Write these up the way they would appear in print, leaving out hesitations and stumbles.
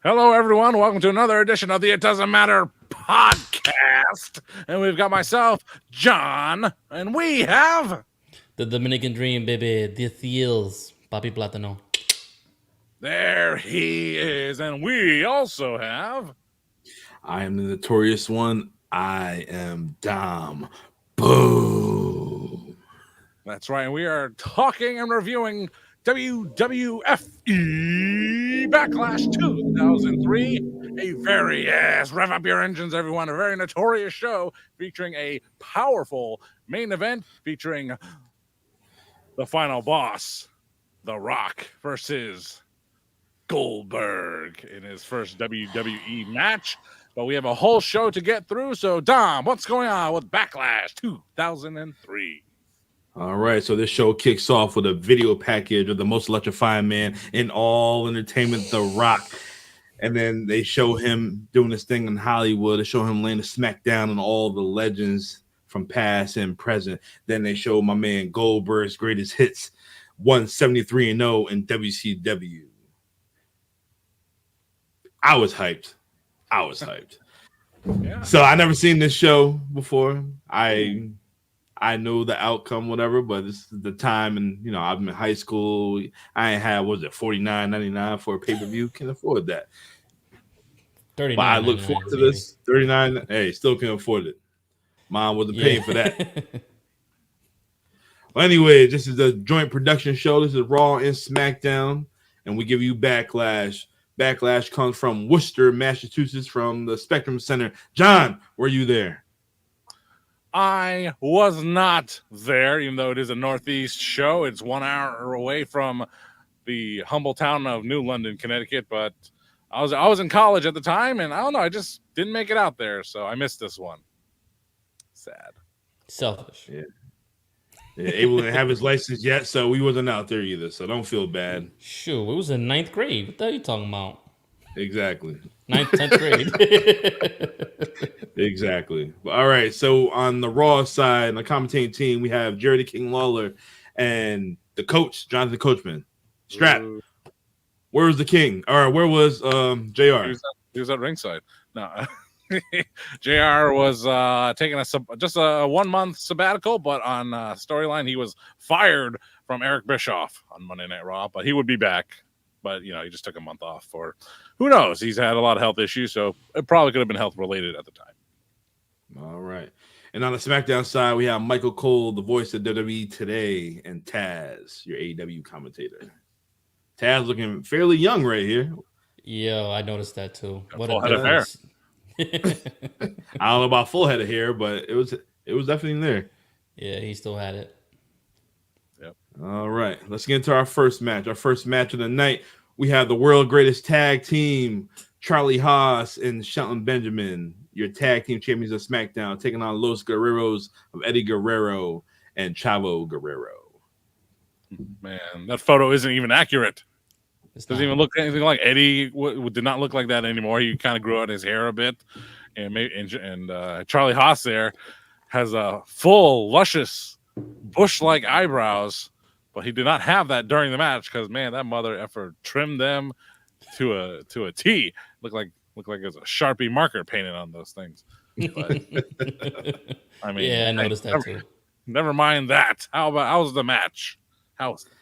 Hello, everyone. Welcome to another edition of the It Doesn't Matter podcast. And we've got myself, John, and we have. The Dominican Dream, baby. The Thiels. Papi Plátano. There he is. And we also have. I am the notorious one. I am Dom. Boom. That's right. We are talking and reviewing WWF Backlash 2003. A very, rev up your engines, everyone. A very notorious show featuring a powerful main event featuring the final boss, The Rock, versus Goldberg in his first WWE match. But we have a whole show to get through. So, Dom, what's going on with Backlash 2003? All right, so this show kicks off with a video package of the most electrifying man in all entertainment, The Rock. And then they show him doing this thing in Hollywood. They show him laying a smackdown on all the legends from past and present. Then they show my man Goldberg's greatest hits, 173-0 in WCW. I was hyped. Yeah. So I never seen this show before. I know the outcome, whatever, but this is the time, and I'm in high school. I ain't had $49.99 for a pay-per-view. Can afford that. 39. But I look forward to this. 39. Hey, still can afford it. Mom wasn't paying for that. Well, anyway, this is a joint production show. This is Raw and SmackDown, and we give you Backlash. Backlash comes from Worcester, Massachusetts, from the Spectrum Center. John, were you there? I was not there, even though it is a Northeast show. It's 1 hour away from the humble town of New London, Connecticut. But I was in college at the time, and I don't know, I just didn't make it out there, so I missed this one. Sad. Selfish. Yeah. Able to have his license yet, so we wasn't out there either. So don't feel bad. Shoot, it was in 9th grade. What the hell are you talking about? Exactly. 9th, 10th grade. Exactly. All right. So on the Raw side, on the commentating team, we have Jerry King Lawler and the coach, Jonathan Coachman. Strap. Where was the King? Or where was JR? He was at ringside. No. JR was taking just a 1 month sabbatical, but on storyline, he was fired from Eric Bischoff on Monday Night Raw, but he would be back. But, he just took a month off for, who knows? He's had a lot of health issues, so it probably could have been health related at the time. All right. And on the SmackDown side, we have Michael Cole, the voice of WWE Today, and Taz, your AEW commentator. Taz looking fairly young right here. Yeah, I noticed that too. What full head of hair. I don't know about full head of hair, but it was definitely there. Yeah, he still had it. Yep. All right, let's get into our first match. Our first match of the night, we have the world greatest tag team, Charlie Haas and Shelton Benjamin, your tag team champions of SmackDown, taking on Los Guerreros of Eddie Guerrero and Chavo Guerrero. Man, that photo isn't even accurate. It doesn't even look anything like Eddie. Did not look like that anymore. He kind of grew out his hair a bit, and Charlie Haas there has a full, luscious, bush-like eyebrows, but he did not have that during the match because man, that mother effer trimmed them to a T. Looked like it was a Sharpie marker painted on those things. But, I mean, yeah, I noticed that too. Never mind that. How was the match? How was the match?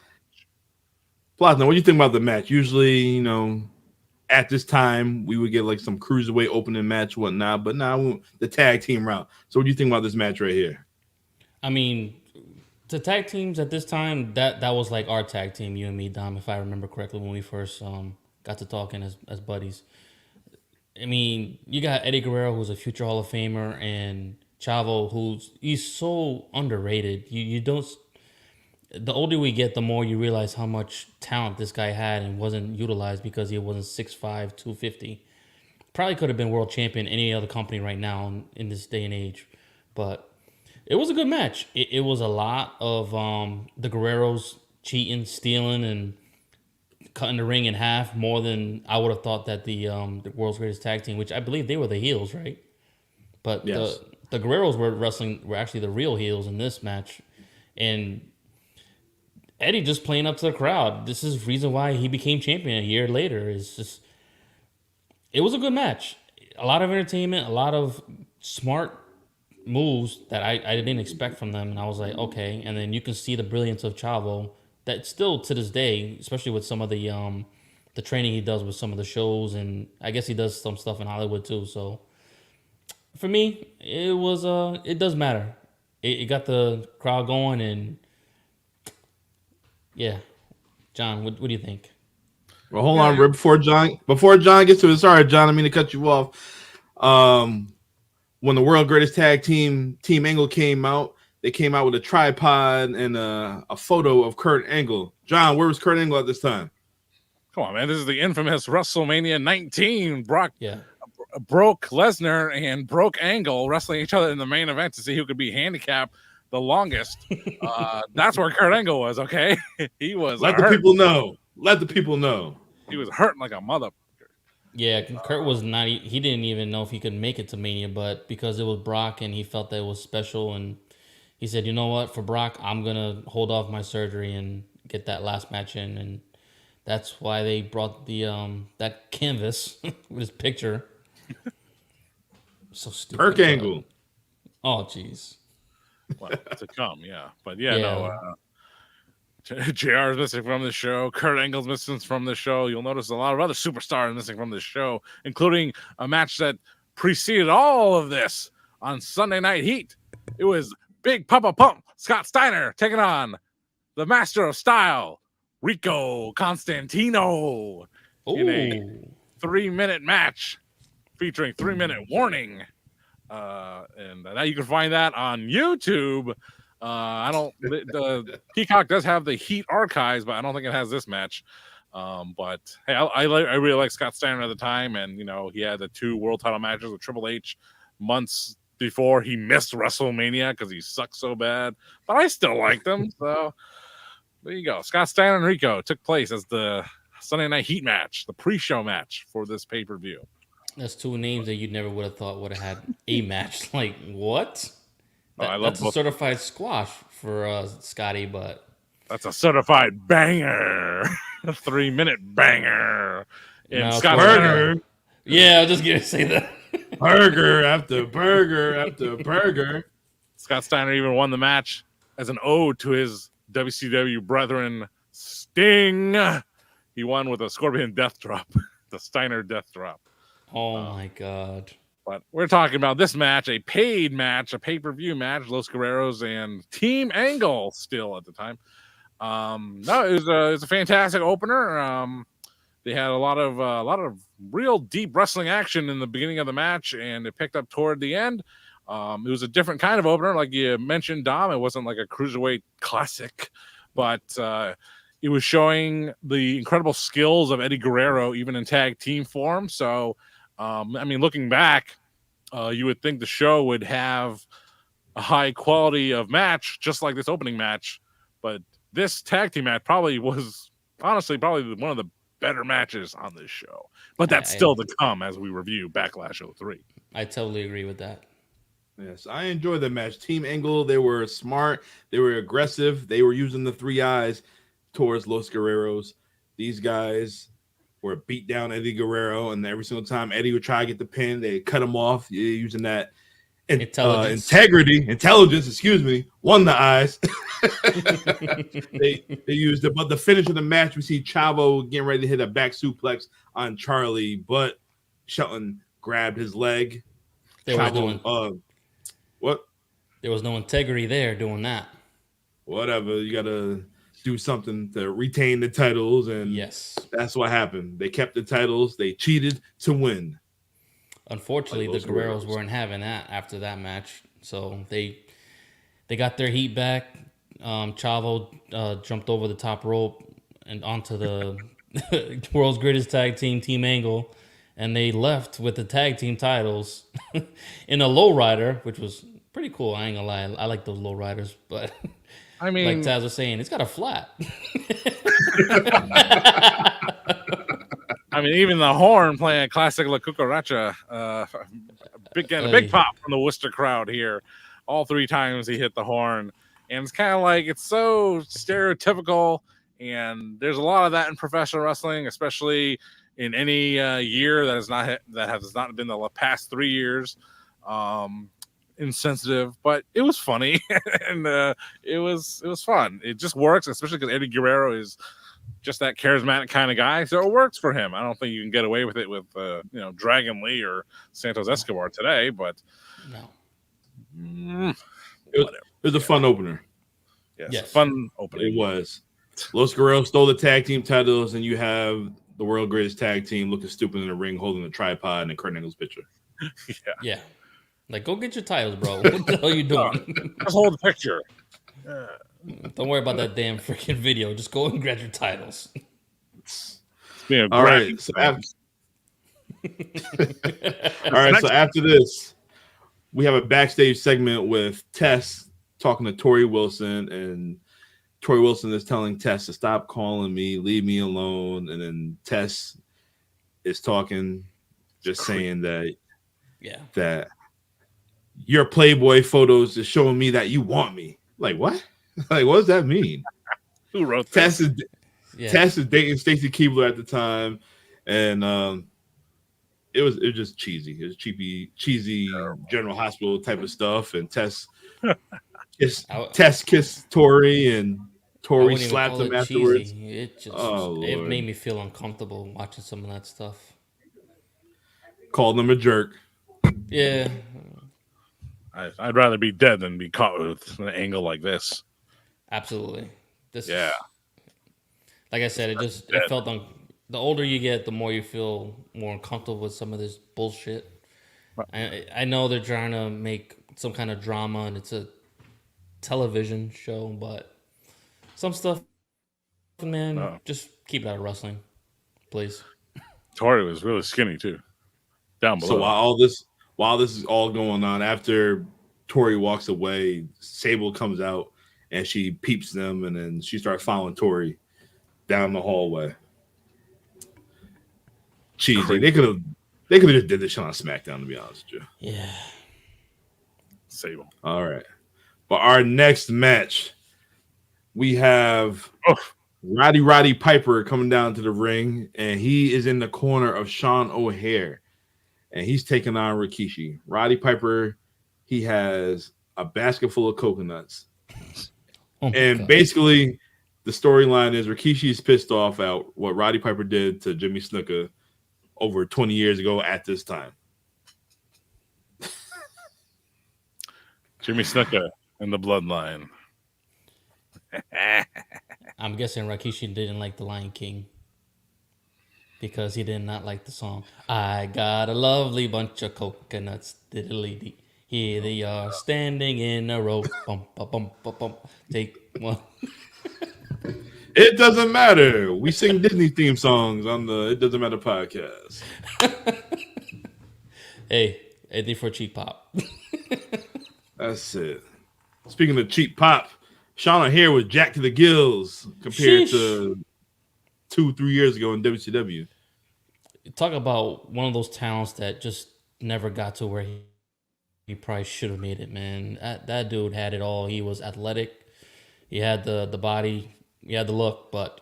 Platinum, what do you think about the match? Usually, at this time, we would get like some cruiserweight opening match, whatnot, but now the tag team route. So what do you think about this match right here? I mean, the tag teams at this time, that was like our tag team, you and me, Dom, if I remember correctly, when we first got to talking as buddies. I mean, you got Eddie Guerrero, who's a future Hall of Famer, and Chavo, he's so underrated. You don't... The older we get, the more you realize how much talent this guy had and wasn't utilized because he wasn't 6'5", 250. Probably could have been world champion in any other company right now in this day and age. But it was a good match. It was a lot of the Guerreros cheating, stealing, and cutting the ring in half more than I would have thought that the world's greatest tag team, which I believe they were the heels, right? But yes. The Guerreros were actually the real heels in this match. And Eddie just playing up to the crowd. This is the reason why he became champion a year later. Is just It was a good match. A lot of entertainment, a lot of smart moves that I didn't expect from them, and I was like, okay. And then you can see the brilliance of Chavo that still to this day, especially with some of the training he does with some of the shows, and I guess he does some stuff in Hollywood too. So for me, it does matter. It got the crowd going, and yeah, John, what do you think? Well, hold on, Rip. Before John gets to it, sorry, John, I mean to cut you off. When the World Greatest Tag Team Angle came out, they came out with a tripod and a photo of Kurt Angle. John, where was Kurt Angle at this time? Come on, man. This is the infamous WrestleMania 19. Brock Yeah. broke Lesnar and broke Angle wrestling each other in the main event to see who could be handicapped the longest. That's where Kurt Angle was, okay? He was Let the people know. Let the people know. He was hurting like a mother. Yeah, Kurt was not. He didn't even know if he could make it to Mania, but because it was Brock and he felt that it was special, and he said, "You know what? For Brock, I'm gonna hold off my surgery and get that last match in." And that's why they brought the that canvas with his picture. So stupid. Kurt Angle. Oh, jeez. Well, to come, yeah. But no. JR is missing from the show. Kurt Angle's missing from the show. You'll notice a lot of other superstars missing from the show, including a match that preceded all of this on Sunday Night Heat. It was Big Papa Pump Scott Steiner taking on the Master of Style, Rico Constantino, in a 3-minute match featuring 3-minute warning. And now you can find that on YouTube. The Peacock does have the Heat archives, but I don't think it has this match. But hey, I really like Scott Steiner at the time, and he had the 2 world title matches with Triple H months before he missed WrestleMania because he sucked so bad. But I still liked him. So there you go. Scott Steiner and Rico took place as the Sunday Night Heat match, the pre-show match for this pay-per-view. That's 2 names that you never would have thought would have had a match. Like what? That's a certified squash for Scotty, but that's a certified banger, a 3-minute banger. And Scott Burger. Yeah, I was just gonna say that. Burger after burger after burger. Scott Steiner even won the match as an ode to his WCW brethren, Sting. He won with a Scorpion Death Drop, the Steiner Death Drop. Oh my God. But we're talking about this match, a paid match, a pay-per-view match, Los Guerreros and Team Angle still at the time. No, it was a fantastic opener. They had a lot of real deep wrestling action in the beginning of the match, and it picked up toward the end. It was a different kind of opener, like you mentioned, Dom. It wasn't like a cruiserweight classic, but it was showing the incredible skills of Eddie Guerrero, even in tag team form. So, looking back, you would think the show would have a high quality of match, just like this opening match. But this tag team match was honestly probably one of the better matches on this show. But that's still to come as we review Backlash 03. I totally agree with that. Yes, I enjoyed the match. Team Angle, they were smart. They were aggressive. They were using the 3 eyes towards Los Guerreros. These guys were beat down Eddie Guerrero, and every single time Eddie would try to get the pin, they cut him off using that intelligence, won the eyes. they used it, but the finish of the match, we see Chavo getting ready to hit a back suplex on Charlie, but Shelton grabbed his leg. What? There was no integrity there doing that. Whatever, you gotta do something to retain the titles, and yes, that's what happened. They kept the titles. They cheated to win. Unfortunately, the Guerreros weren't having that after that match, so they got their heat back. Chavo jumped over the top rope and onto the world's greatest tag team, Team Angle, and they left with the tag team titles in a lowrider, which was pretty cool. I ain't gonna lie, I like those lowriders, but I mean, like Taz was saying, it's got a flat. I mean, even the horn playing a classic La Cucaracha, a big pop from the Worcester crowd here. All 3 times he hit the horn, and it's kind of like it's so stereotypical And there's a lot of that in professional wrestling, especially in any year that has not been the past 3 years. Insensitive, but it was funny and it was fun. It just works, especially because Eddie Guerrero is just that charismatic kind of guy, so it works for him. I don't think you can get away with it with Dragon Lee or Santos Escobar today, but no, it was a fun opener. Yes, fun opening. It was. Los Guerreros stole the tag team titles, and you have the world greatest tag team looking stupid in the ring, holding a tripod and a Kurt Angle's picture. Yeah. Like, go get your titles, bro. What the hell are you doing? Just hold the picture. Don't worry about that damn freaking video. Just go and grab your titles. All right. So after this, we have a backstage segment with Tess talking to Tori Wilson, and Tori Wilson is telling Tess to stop calling me, leave me alone. And then Tess is talking, just saying that your Playboy photos is showing me that you want me. Like, what? Like, what does that mean? Who wrote Tess is dating Stacy Keibler at the time, and it was just cheesy. It was cheesy General Hospital type of stuff. And Tess kissed Tori, and Tori slapped him afterwards. It made me feel uncomfortable watching some of that stuff. Called him a jerk. Yeah. I'd rather be dead than be caught with an angle like this. Absolutely. Like I said, it felt the older you get, the more you feel more uncomfortable with some of this bullshit. I know they're trying to make some kind of drama, and it's a television show, but some stuff, man, just keep it out of wrestling, please. Tori was really skinny too, down below. So while this is all going on, after Tori walks away, Sable comes out and she peeps them, and then she starts following Tori down the hallway. Cheesy. Crazy. They could have just did this on SmackDown, to be honest with you. Yeah. Sable. All right. But our next match, we have Roddy Piper coming down to the ring, and he is in the corner of Sean O'Haire, and he's taking on Rikishi. Roddy Piper, he has a basket full of coconuts. And basically, the storyline is Rikishi is pissed off at what Roddy Piper did to Jimmy Snuka over 20 years ago at this time. Jimmy Snuka and the Bloodline. I'm guessing Rikishi didn't like The Lion King because he did not like the song. I got a lovely bunch of coconuts. Diddly-dee. Here they are standing in a row. Bump, bump, bump, bump, bump. Take one. It doesn't matter. We sing Disney theme songs on the It Doesn't Matter podcast. Hey, anything for cheap pop. That's it. Speaking of cheap pop, Sean O'Haire was jacked to the gills compared to 2-3 years ago in WCW. Talk about one of those talents that just never got to where he probably should have made it, man. That dude had it all. He was athletic. He had the body. He had the look, but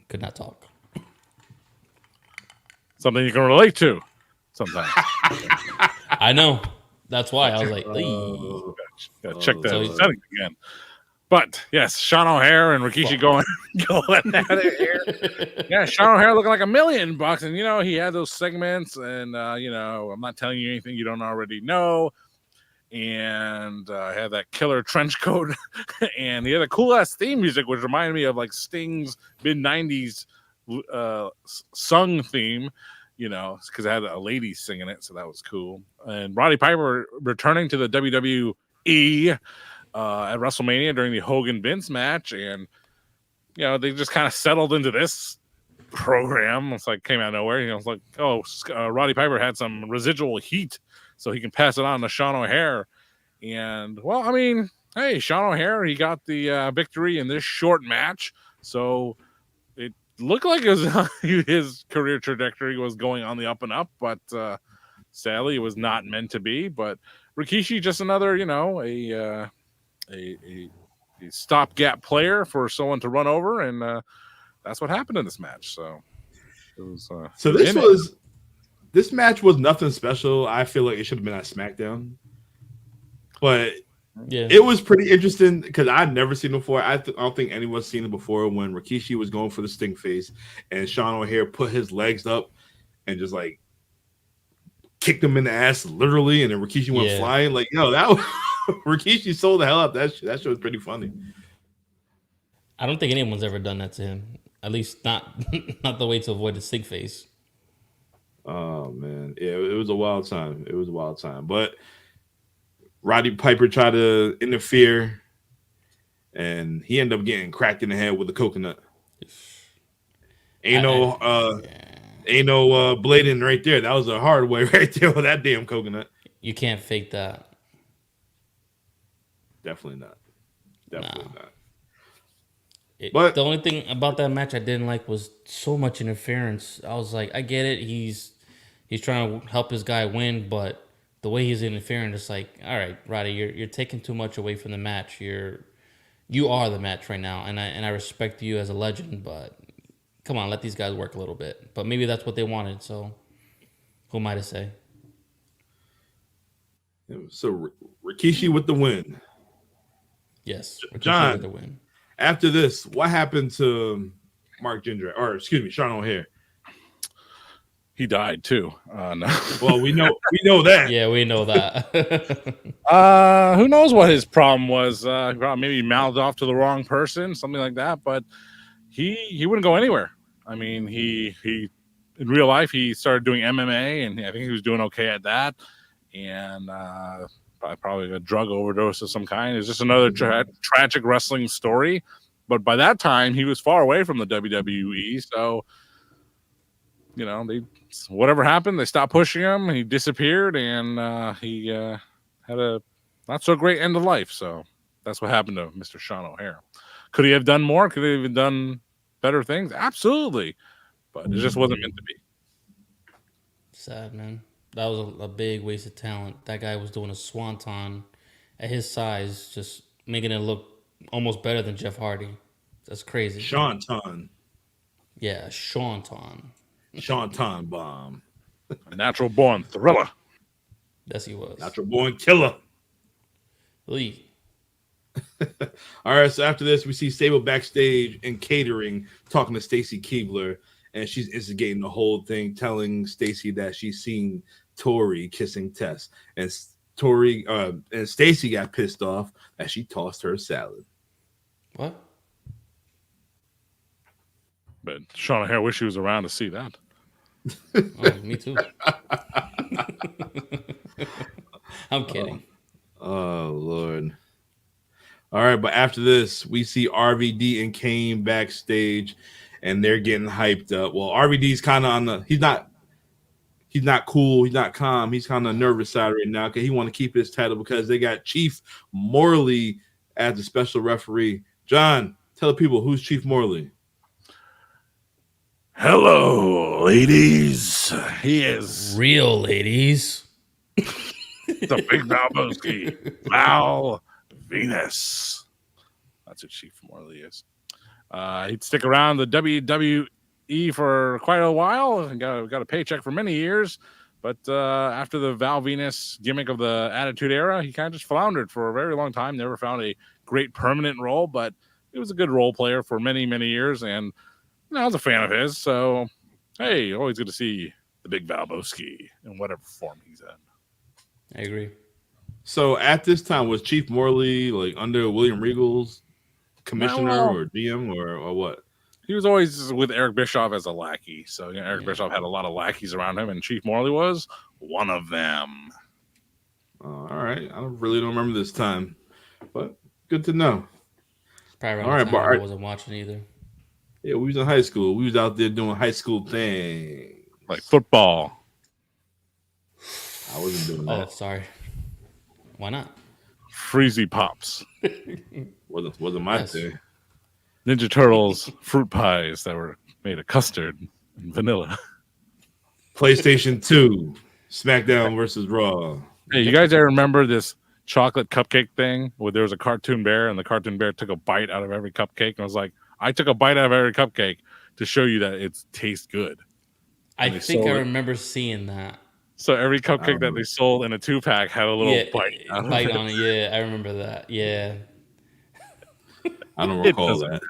could not talk. Something you can relate to sometimes. I know. That's why I was like, gotta check that setting again. But yes, Sean O'Haire and Rikishi going at it here. Yeah, Sean O'Haire looking like $1 million, and he had those segments, and I'm not telling you anything you don't already know. And had that killer trench coat, and he had a cool ass theme music, which reminded me of like Sting's mid '90s sung theme. Because it had a lady singing it, so that was cool. And Roddy Piper returning to the WWE at WrestleMania during the Hogan Vince match, and they just kind of settled into this program. It's like came out of nowhere. It's like, Roddy Piper had some residual heat, so he can pass it on to Sean O'Haire. And hey, Sean O'Haire, he got the victory in this short match, so it looked like his career trajectory was going on the up and up, but sadly, it was not meant to be. But Rikishi, just another, a stopgap player for someone to run over, and that's what happened in this match. So it was. This match was nothing special. I feel like it should have been on SmackDown, but it was pretty interesting because I'd never seen it before. I don't think anyone's seen it before when Rikishi was going for the stink face and Sean O'Haire put his legs up and just like kicked him in the ass literally, and then Rikishi went flying. Like, yo, that was Rikishi sold the hell out. That shit was pretty funny. I don't think anyone's ever done that to him. At least not the way to avoid the stink face. Oh man, yeah, it was a wild time. It was a wild time, but Roddy Piper tried to interfere, and he ended up getting cracked in the head with a coconut. Ain't no blading right there. That was a hard way right there with that damn coconut. You can't fake that. Definitely not. Definitely not. But the only thing about that match I didn't like was so much interference. I was like, I get it. He's trying to help his guy win, but the way he's interfering, it's like, all right, Roddy, you're taking too much away from the match. You are the match right now, and I respect you as a legend, but come on, let these guys work a little bit. But maybe that's what they wanted. So who am I to say? So Rikishi with the win. Yes, Rikishi John, with the win. After this, what happened to Sean O'Haire? He died too. No. Well, we know that. Yeah, we know that. Who knows what his problem was? Maybe mouthed off to the wrong person, something like that. But he wouldn't go anywhere. I mean, he in real life he started doing MMA, and I think he was doing okay at that. And probably a drug overdose of some kind. It's just another tragic wrestling story. But by that time, he was far away from the WWE. So, you know, whatever happened, they stopped pushing him. He disappeared, and he had a not so great end of life. So that's what happened to Mr. Sean O'Haire. Could he have done more? Could he have done better things? Absolutely. But it just wasn't meant to be. Sad, man. That was a big waste of talent. That guy was doing a swanton at his size, just making it look almost better than Jeff Hardy. That's crazy. Swanton. Yeah, Swanton. Swanton bomb. A natural born thriller. Yes, he was. Natural born killer. Lee. All right, so after this, we see Sable backstage in catering talking to Stacy Keibler, and she's instigating the whole thing, telling Stacy that she's seen Tori kissing Tess, and Stacy got pissed off that she tossed her salad. What? But Sean O'Haire wish he was around to see that. Oh, me too. I'm kidding. Oh Lord. All right, but after this, we see RVD and Kane backstage, and they're getting hyped up. Well, RVD's kind of on the he's not cool, he's not calm, he's kind of nervous side right now because he want to keep his title because they got Chief Morley as the special referee. John, tell the people who's Chief Morley. Hello, ladies. He is real ladies. The Big Valboski, Val Venus. That's what Chief Morley is. He'd stick around the WWE for quite a while and got a paycheck for many years. But after the Val Venus gimmick of the Attitude Era, he kind of just floundered for a very long time. Never found a great permanent role, but he was a good role player for many, many years. And I was a fan of his. So, hey, always good to see the Big Valboski in whatever form he's in. I agree. So at this time, was Chief Morley like under William Regal's commissioner or GM or what? He was always with Eric Bischoff as a lackey. So Eric Bischoff had a lot of lackeys around him, and Chief Morley was one of them. All right. I really don't remember this time, but good to know. Probably around the time I wasn't watching either. Yeah, we was in high school. We was out there doing high school things. Like football. I wasn't doing that. Oh, sorry. Why not? Freezy Pops. wasn't my thing. Ninja Turtles fruit pies that were made of custard and vanilla. PlayStation 2, SmackDown versus Raw. Hey, you guys ever remember this chocolate cupcake thing where there was a cartoon bear and the cartoon bear took a bite out of every cupcake and was like, I took a bite out of every cupcake to show you that it tastes good. I think I remember seeing that. So every cupcake that they sold in a 2-pack had a little bite on it. Yeah, I remember that. Yeah. I don't recall that.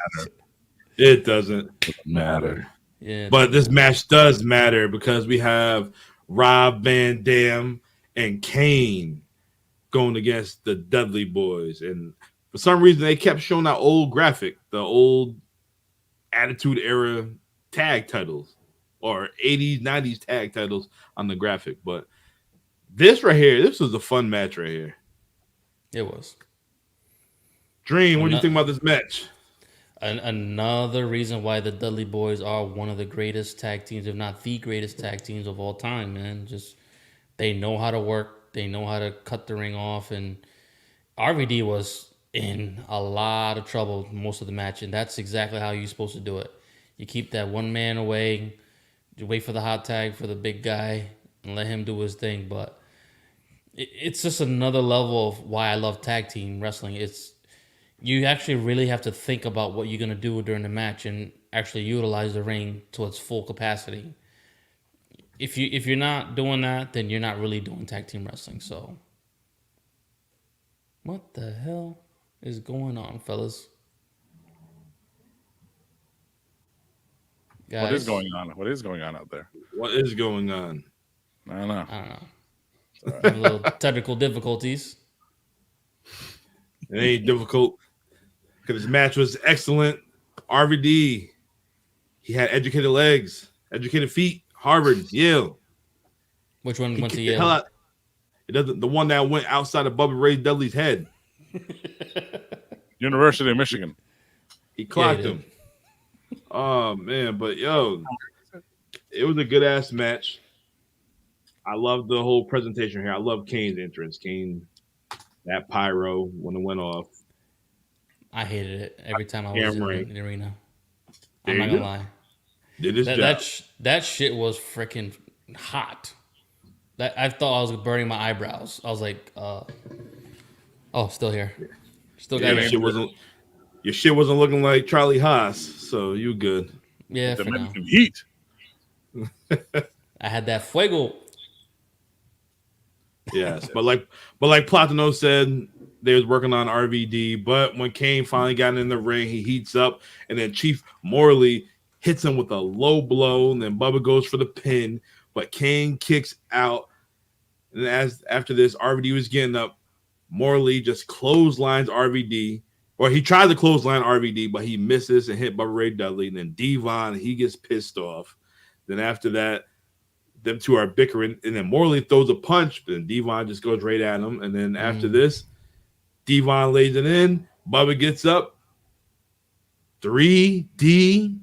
It doesn't matter. Yeah, but this match does matter because we have Rob Van Dam and Kane going against the Dudley Boys. And for some reason, they kept showing that old graphic, the old Attitude Era tag titles or 80s, 90s tag titles on the graphic. But this right here, this was a fun match right here. It was. Dream, what do you think about this match? Another reason why the Dudley Boys are one of the greatest tag teams, if not the greatest tag teams of all time, man. Just they know how to work. They know how to cut the ring off. And RVD was in a lot of trouble most of the match. And that's exactly how you're supposed to do it. You keep that one man away. You wait for the hot tag for the big guy and let him do his thing. But it's just another level of why I love tag team wrestling. You actually really have to think about what you're going to do during the match and actually utilize the ring to its full capacity. If you're not doing that, then you're not really doing tag team wrestling. So, what the hell is going on, fellas? Guys, what is going on? What is going on out there? What is going on? I don't know. A little technical difficulties. It ain't difficult because this match was excellent. RVD, he had educated legs, educated feet. Harvard, Yale. Which one went to Yale? The one that went outside of Bubba Ray Dudley's head. University of Michigan. He clocked him. Oh man, but yo, it was a good ass match. I love the whole presentation here. I love Kane's entrance. Kane, that pyro when it went off. I hated it every time I was in the arena. I'm not gonna lie. That shit was freaking hot. I thought I was burning my eyebrows. I was like, still here. Still got your shit wasn't looking like Charlie Haas, so you good. Yeah, the for now. Heat. I had that fuego. Yes, but like Platano said, they was working on RVD, but when Kane finally got in the ring, he heats up, and then Chief Morley hits him with a low blow, and then Bubba goes for the pin, but Kane kicks out. And after this, RVD was getting up. Morley just clotheslines RVD, or he tried to clothesline RVD, but he misses and hit Bubba Ray Dudley. And then Devon, he gets pissed off. Then after that, them two are bickering, and then Morley throws a punch, but then Devon just goes right at him. And then after this, Devon lays it in. Bubba gets up. 3D.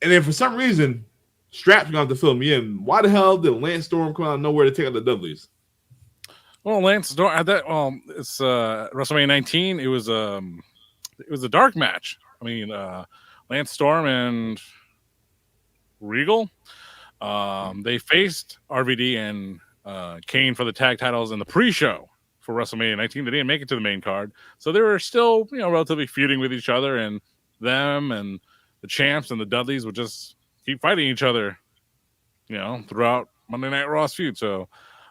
And then for some reason, Strap's going to fill me in. Why the hell did Lance Storm come out of nowhere to take out the Dudleys? Well, Lance Storm, it's WrestleMania 19. It was a dark match. I mean, Lance Storm and Regal, they faced RVD and Kane for the tag titles in the pre-show for WrestleMania 19. They didn't make it to the main card, so they were still, relatively feuding with each other, and them and the champs and the Dudleys would just keep fighting each other, throughout Monday Night Raw's feud. So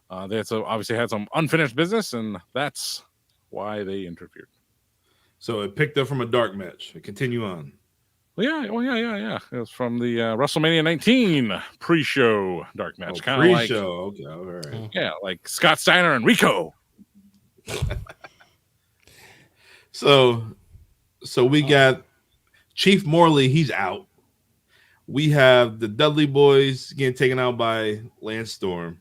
they obviously had some unfinished business, and that's why they interfered. So it picked up from a dark match. Continue on. Yeah. It was from the WrestleMania 19 pre-show dark match. Kind of pre-show. Okay, all right. Yeah, like Scott Steiner and Rico. So we got Chief Morley. He's out. We have the Dudley Boys getting taken out by Lance Storm.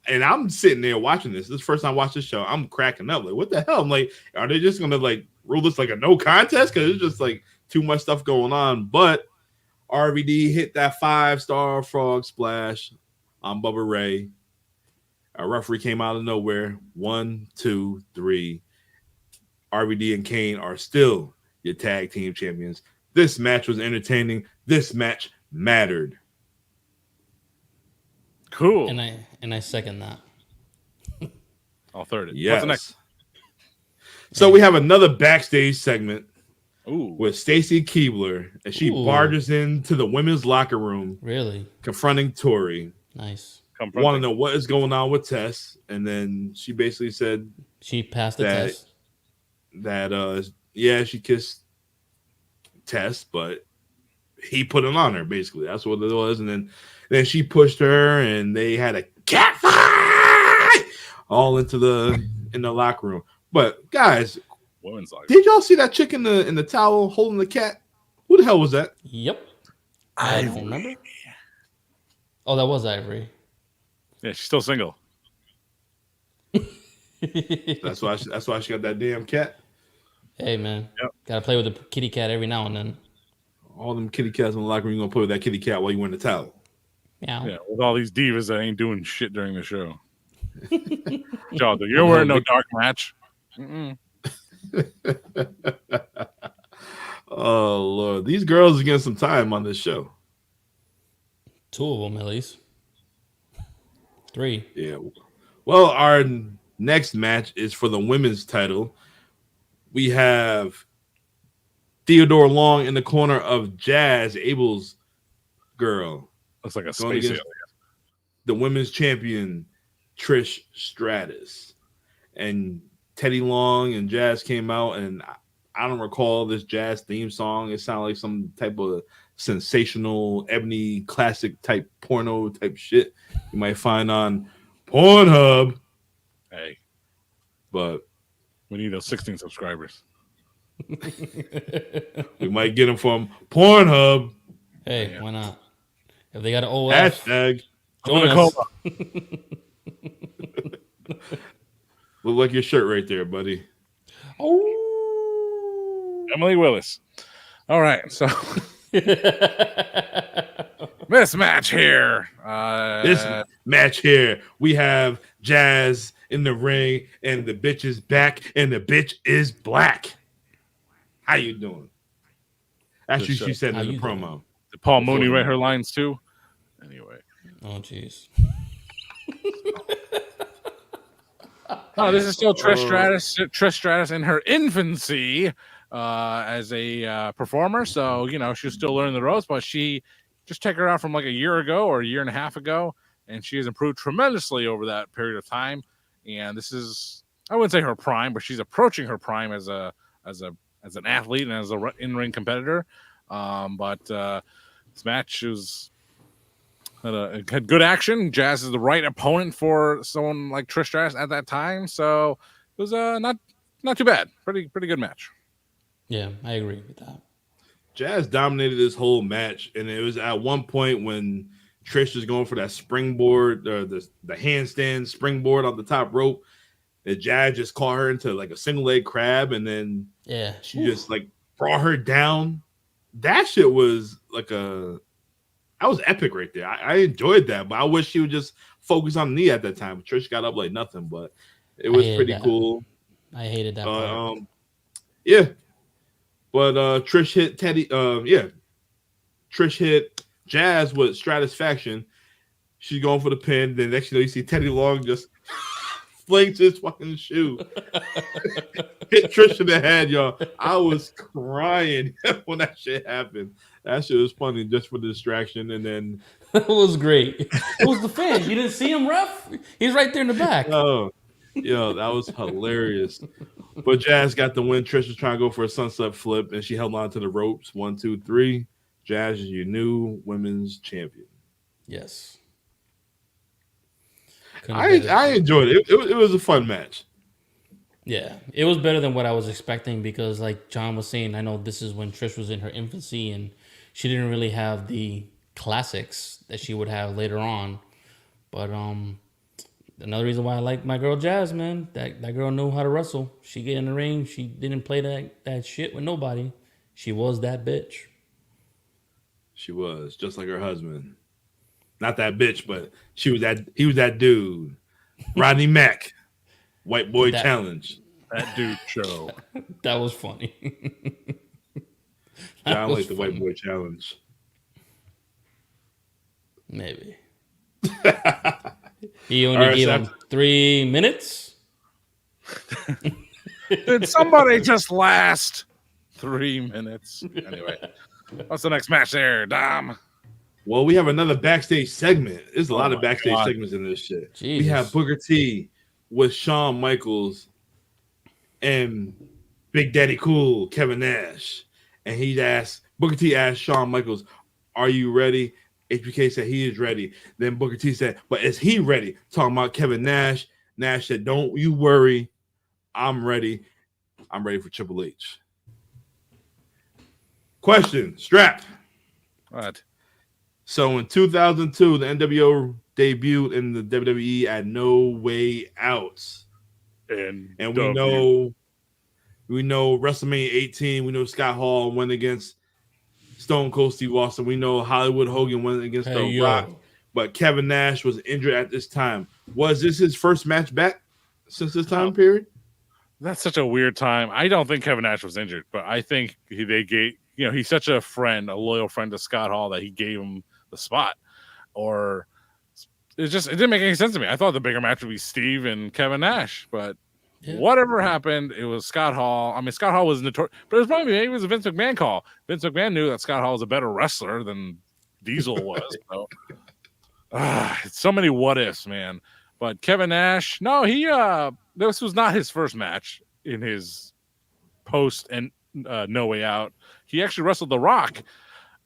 And I'm sitting there watching this. This is the first time I watched this show. I'm cracking up. Like, what the hell? I'm like, are they just going to, rule this like a no contest? Because it's just, too much stuff going on. But RVD hit that 5-star frog splash on Bubba Ray. A referee came out of nowhere. 1, 2, 3. RVD and Kane are still your tag team champions. This match was entertaining. This match mattered. Cool. And I second that. I'll third it. Yes. What's the next? So we have another backstage segment Ooh. with Stacy Keibler, and she barges into the women's locker room, Really confronting Tori. nice. Want to know what is going on with Tess, and then she basically said She passed the test. That she kissed Tess, but he put it on her. Basically, that's what it was. And then she pushed her, and they had a cat fight all in the locker room. But guys, Women's locker. Did y'all see that chick in the towel holding the cat? Who the hell was that? Yep. I don't remember. Oh, that was Ivory. Yeah, she's still single. That's why she got that damn cat. Hey man, gotta play with the kitty cat every now and then. All them kitty cats in the locker room, you gonna play with that kitty cat while you wearing the towel. Meow. Yeah, with all these divas that ain't doing shit during the show. Joe, you're wearing no dark match. Oh Lord, these girls are getting some time on this show. 2 of them at least. 3. Yeah. Well, our next match is for the women's title. We have Theodore Long in the corner of Jazz, Abel's girl. Looks like a space alien. The women's champion, Trish Stratus. And Teddy Long and Jazz came out, and I don't recall this Jazz theme song. It sounded like some type of sensational Ebony classic type porno type shit you might find on Pornhub. Hey, but we need those 16 subscribers. We might get them from Pornhub. Hey, why not? If they got an OF, hashtag join us. Look like your shirt right there, buddy. Oh, Emily Willis. All right, so this match here. We have Jazz in the ring, and the bitch is back, and the bitch is black. How you doing? Actually, she said in the promo. Did Paul Mooney write her lines too? Anyway. Oh, jeez. Oh, this is still Trish Stratus. Trish Stratus in her infancy as a performer. So, she's still learning the ropes, but she just checked her out from like a year ago or a year and a half ago, and she has improved tremendously over that period of time. And this is, I wouldn't say her prime, but she's approaching her prime as an athlete and as a in-ring competitor. But this match had good action. Jazz is the right opponent for someone like Trish Stratus at that time, so it was not too bad. Pretty good match. Yeah, I agree with that. Jazz dominated this whole match, and it was at one point when Trish was going for that springboard, or the handstand springboard on the top rope. That Jazz just caught her into like a single leg crab, and then she just like brought her down. That shit was like that was epic right there. I enjoyed that, but I wish she would just focus on the knee at that time. Trish got up like nothing, but it was pretty cool. I hated that part. Yeah. But Trish hit Teddy. Trish hit Jazz with Stratisfaction. She's going for the pin. Then next you see Teddy Long just flings his fucking shoe. Hit Trish in the head, y'all. I was crying when that shit happened. That shit was funny just for the distraction. And then that was great. It was the fan. You didn't see him, ref? He's right there in the back. Oh, yo, that was hilarious. But Jazz got the win. Trish was trying to go for a sunset flip, and she held on to the ropes. 1, 2, 3. Jazz is your new women's champion. Yes. I enjoyed it. It was a fun match. Yeah, it was better than what I was expecting because, like John was saying, I know this is when Trish was in her infancy and she didn't really have the classics that she would have later on. But another reason why I like my girl Jazz, man, that girl knew how to wrestle. She get in the ring. She didn't play that shit with nobody. She was that bitch. She was just like her husband. Not that bitch, but he was that dude. Rodney Mack, White Boy Challenge. That dude show. That was funny. I like the White Boy Challenge. Maybe. He only gave him 3 minutes. Did somebody just last 3 minutes? Anyway, what's the next match there, Dom? Well, we have another backstage segment. There's a lot of backstage God. segments in this shit. Jesus. We have Booker T with Shawn Michaels and Big Daddy Cool, Kevin Nash. And Booker T asked Shawn Michaels, "Are you ready?" HBK said he is ready. Then Booker T said, "But is he ready?" Talking about Kevin Nash. Nash said, "Don't you worry. I'm ready. I'm ready for Triple H." Question, Strap. What? So in 2002, the NWO debuted in the WWE at No Way Out. And we know WrestleMania 18, we know Scott Hall went against Stone Cold Steve Austin. We know Hollywood Hogan went against The Rock. But Kevin Nash was injured at this time. Was this his first match back since this time period? That's such a weird time. I don't think Kevin Nash was injured, but I think he's such a loyal friend to Scott Hall that he gave him the spot. Or it didn't make any sense to me. I thought the bigger match would be Steve and Kevin Nash, but whatever happened, it was Scott Hall. I mean, Scott Hall was notorious, but maybe it was a Vince McMahon call. Vince McMahon knew that Scott Hall was a better wrestler than Diesel was. So, it's so many what ifs, man. But Kevin Nash, no, this was not his first match in his post and No Way Out. He actually wrestled The Rock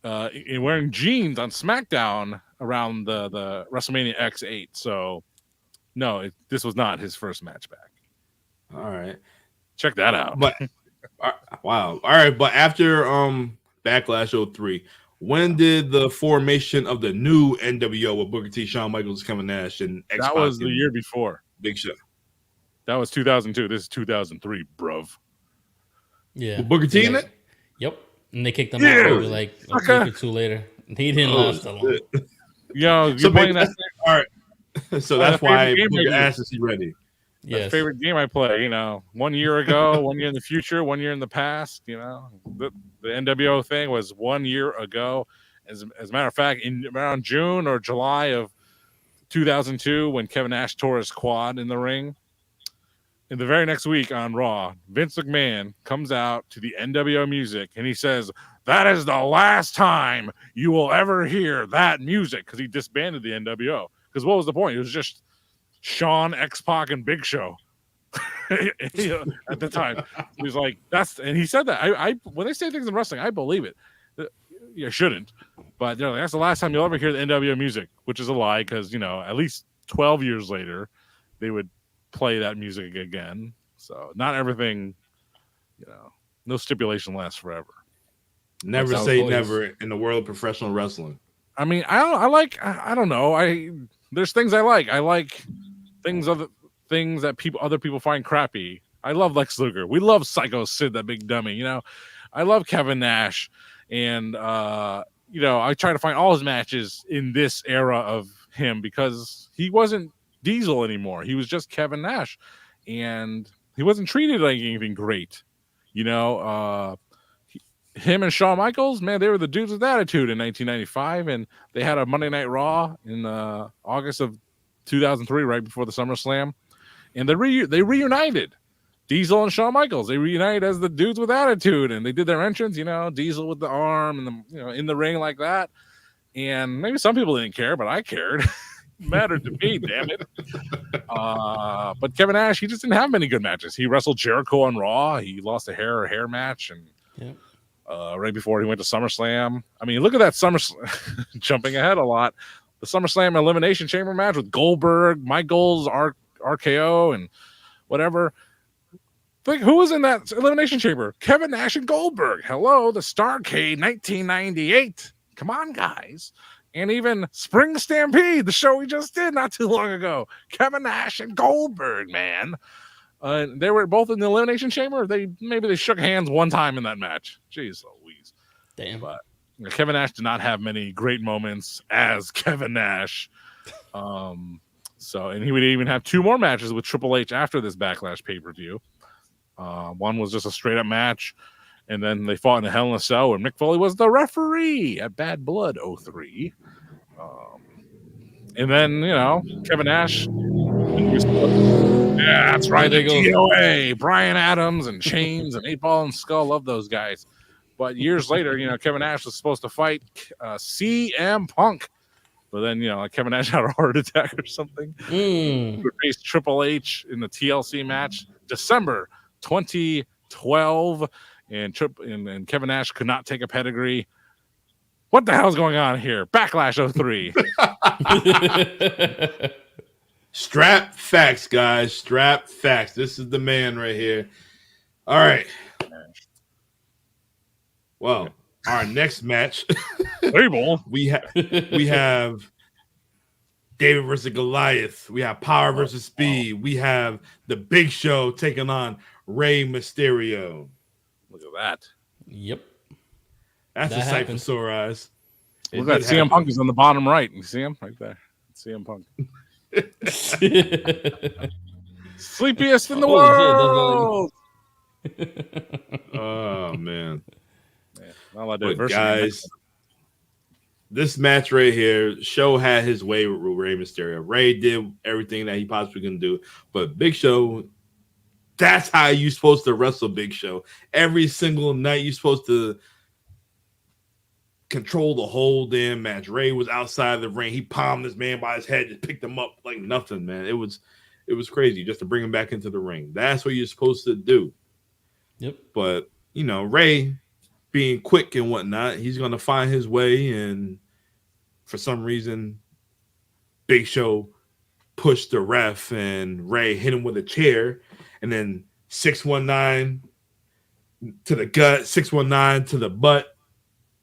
in wearing jeans on SmackDown around the WrestleMania X8. So, no, this was not his first match back. All right, check that out. But wow, all right. But after Backlash 03, when did the formation of the new NWO with Booker T, Shawn Michaels, Kevin Nash, and X-Pac? That was the year before. Big Show. That was 2002. This is 2003, bruv. Yeah. With Booker T in it? Yep. And they kicked him out maybe like a week or two later. He didn't last that long. You're playing that. All right. So that's why Booker asked, "Is he ready?" Yes. My favorite game I play, 1 year ago, 1 year in the future, 1 year in the past, the NWO thing was 1 year ago. As a matter of fact, around June or July of 2002, when Kevin Nash tore his quad in the ring, in the very next week on Raw, Vince McMahon comes out to the NWO music and he says, "That is the last time you will ever hear that music," because he disbanded the NWO. Because what was the point? It was just Shawn, X-Pac, and Big Show at the time. He was like, and he said that. I when they say things in wrestling, I believe it. You shouldn't, but they're like, that's the last time you'll ever hear the NWO music, which is a lie because at least 12 years later they would play that music again. So not everything, no stipulation lasts forever. Never say never in the world of professional wrestling. I mean, I don't know. There's things I like. I like other things that other people find crappy. I love Lex Luger. We love Psycho Sid, that big dummy. I love Kevin Nash, and I try to find all his matches in this era of him because he wasn't Diesel anymore. He was just Kevin Nash, and he wasn't treated like anything great. Him and Shawn Michaels, man, they were the dudes with attitude in 1995, and they had a Monday Night Raw in August of 2003, right before the SummerSlam, and they reunited. Diesel and Shawn Michaels, they reunited as the dudes with attitude, and they did their entrance, Diesel with the arm and in the ring like that. And maybe some people didn't care, but I cared. It mattered to me, damn it. But Kevin Nash, he just didn't have many good matches. He wrestled Jericho on Raw. He lost a hair match, and right before he went to SummerSlam. I mean, look at that SummerSlam. Jumping ahead a lot. The SummerSlam Elimination Chamber match with Goldberg, Michaels, RKO, and whatever. Think who was in that Elimination Chamber? Kevin Nash and Goldberg. Hello, the Starrcade 1998. Come on, guys. And even Spring Stampede, the show we just did not too long ago. Kevin Nash and Goldberg, man. They were both in the Elimination Chamber. Maybe they shook hands one time in that match. Jeez Louise. Damn. But Kevin Nash did not have many great moments as Kevin Nash. And he would even have 2 more matches with Triple H after this Backlash pay-per-view. One was just a straight-up match, and then they fought in a Hell in a Cell, and Mick Foley was the referee at Bad Blood 03. And then, Kevin Nash, Yeah, that's right. There The goes. DOA, Brian Adams and Chains and 8 Ball and Skull. Love those guys. But years later, Kevin Nash was supposed to fight CM Punk. But then, like Kevin Nash had a heart attack or something. He would face Triple H in the TLC match December 2012. And Kevin Nash could not take a pedigree. What the hell's going on here? Backlash 03. Strap facts, guys. Strap facts. This is the man right here. All right. Well, our next match, we have David versus Goliath. We have Power versus Speed. We have the Big Show taking on Rey Mysterio. Look at that. Yep. That's a sight for sore eyes. Look at that. CM Punk is on the bottom right. You see him right there? CM Punk. Sleepiest in the world. Oh, man. Not a lot of but diversity, guys, this match right here, Show had his way with Rey Mysterio. Rey did everything that he possibly can do, but Big Show, that's how you're supposed to wrestle Big Show. Every single night, you're supposed to control the whole damn match. Rey was outside of the ring. He palmed this man by his head, just picked him up like nothing, man. It was crazy just to bring him back into the ring. That's what you're supposed to do. Yep. But, Rey, being quick and whatnot, he's going to find his way. And for some reason, Big Show pushed the ref and Rey hit him with a chair. And then 619 to the gut, 619 to the butt.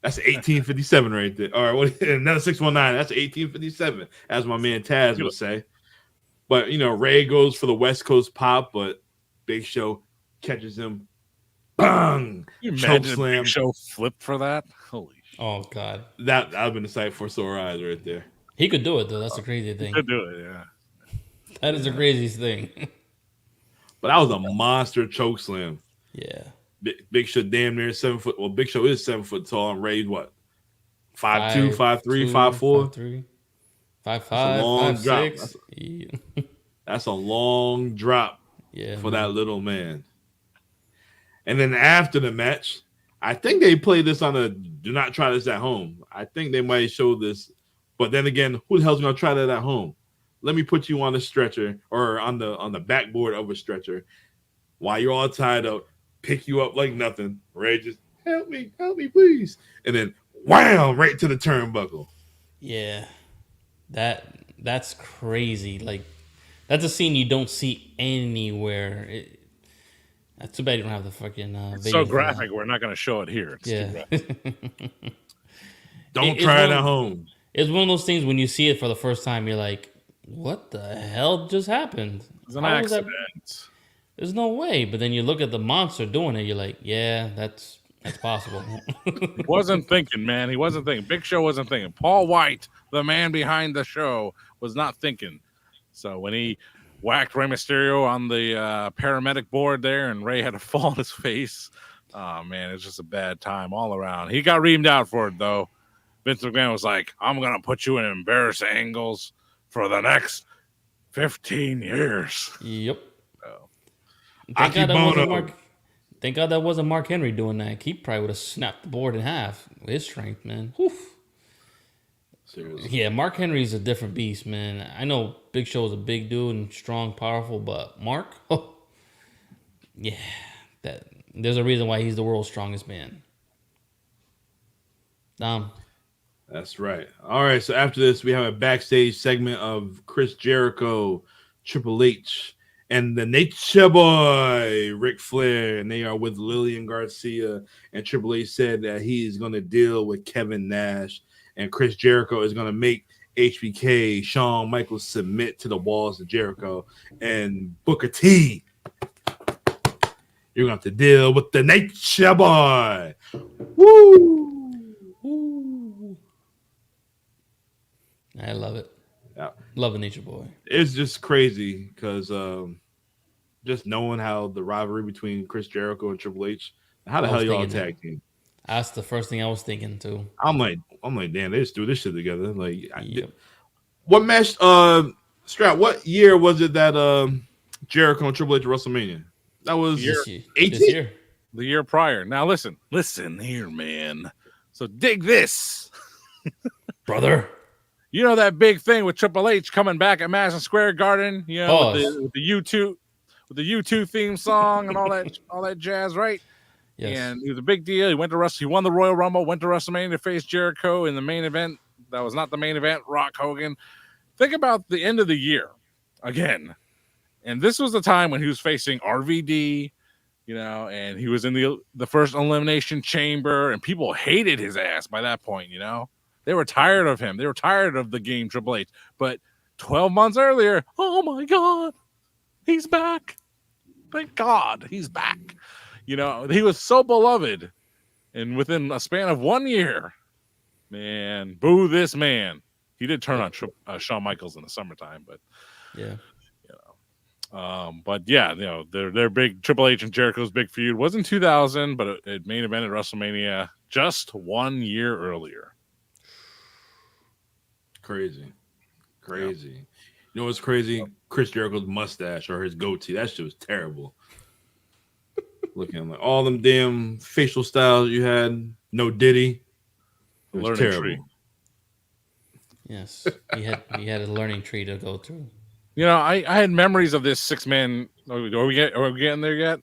That's 1857 right there. All right, another 619. That's 1857, as my man Taz would say. But, Rey goes for the West Coast pop, but Big Show catches him. Bang! Choke slam. Big Show flipped for that? Holy shit. Oh, God. That would have been a sight for sore eyes right there. He could do it, though. That's the crazy thing. He could do it, yeah. That is the craziest thing. But that was a monster choke slam. Yeah. Big Show damn near 7 foot. Well, Big Show is 7 foot tall and Rey's what? 5'2", 5'3", 5'4". 5'5", 5'6". That's a long drop for that little man. And then after the match, I think they played this on a do not try this at home. I think they might show this. But then again, who the hell's going to try that at home? Let me put you on a stretcher or on the backboard of a stretcher while you're all tied up, pick you up like nothing. Rey just, help me, please. And then, wham, right to the turnbuckle. Yeah. That's crazy. Like, that's a scene you don't see anywhere. That's too bad you don't have the fucking it's so graphic, we're not going to show it here. It's yeah. Don't try it at home. It's one of those things when you see it for the first time, you're like, what the hell just happened? It's an accident. There's no way. But then you look at the monster doing it, you're like, yeah, that's possible. He wasn't thinking, man. He wasn't thinking. Big Show wasn't thinking. Paul White, the man behind the show, was not thinking. So when he whacked Rey Mysterio on the paramedic board there, and Rey had to fall on his face. Oh, man, it's just a bad time all around. He got reamed out for it, though. Vince McMahon was like, I'm going to put you in embarrassing angles for the next 15 years. Yep. So, thank God that wasn't Mark Henry doing that. He probably would have snapped the board in half with his strength, man. Whew. Seriously. Yeah, Mark Henry's a different beast, man. I know Big Show is a big dude and strong, powerful, but Mark, yeah, there's a reason why he's the world's strongest man. That's right. All right, so after this, we have a backstage segment of Chris Jericho, Triple H, and the Nature Boy, Ric Flair, and they are with Lillian Garcia, and Triple H said that he is going to deal with Kevin Nash, and Chris Jericho is going to make HBK, Shawn Michaels submit to the walls of Jericho, and Booker T, you're going to have to deal with the Nature Boy. Woo! Woo! I love it. Yeah. Love the Nature Boy. It's just crazy because just knowing how the rivalry between Chris Jericho and Triple H, how the hell y'all tag team? That's the first thing I was thinking too. I'm like, damn, they just do this shit together. Like, Yep. What match? Strap. What year was it that Jericho and Triple H at WrestleMania? That was This 18? year. The year prior. Now listen here, man. So dig this, Brother. You know that big thing with Triple H coming back at Madison Square Garden, you know, with the U2 theme song and all that jazz, right? Yes. And it was a big deal. He went to He won the Royal Rumble, went to WrestleMania to face Jericho in the main event. That was not the main event. Rock Hogan. Think about the end of the year again, and this was the time when he was facing RVD, you know, and he was in the first Elimination Chamber, and people hated his ass by that point, you know. They were tired of him. They were tired of the game Triple H. But 12 months earlier, oh my God, he's back. Thank God he's back. You know, he was so beloved. And within a span of 1 year, man, boo this man. He did turn on Shawn Michaels in the summertime, but yeah. But yeah, you know, their big Triple H and Jericho's big feud was in 2000, but it main evented WrestleMania just 1 year earlier. Crazy. You know what's crazy? Chris Jericho's mustache or his goatee. That shit was terrible. Looking like all them damn facial styles you had. No Diddy. It was terrible. Tree. Yes, he had a learning tree to go through. You know, I had memories of this 6-man. Are we getting there yet?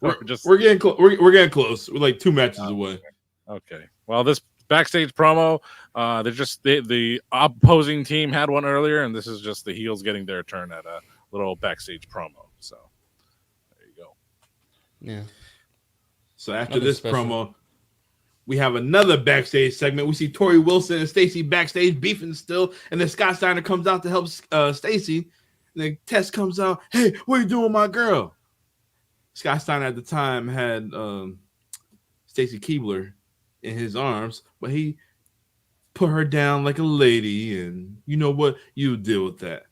We're getting close. We're getting close. We're like 2 matches away. Okay. Well, this backstage promo, the opposing team had one earlier, and this is just the heels getting their turn at a little backstage promo. So there you go. Yeah. So after this promo, we have another backstage segment. We see Tori Wilson and Stacy backstage beefing still, and then Scott Steiner comes out to help Stacy. And then Tess comes out, hey, what are you doing with my girl? Scott Steiner at the time had Stacy Keibler in his arms, but he put her down like a lady, and you know what? You deal with that.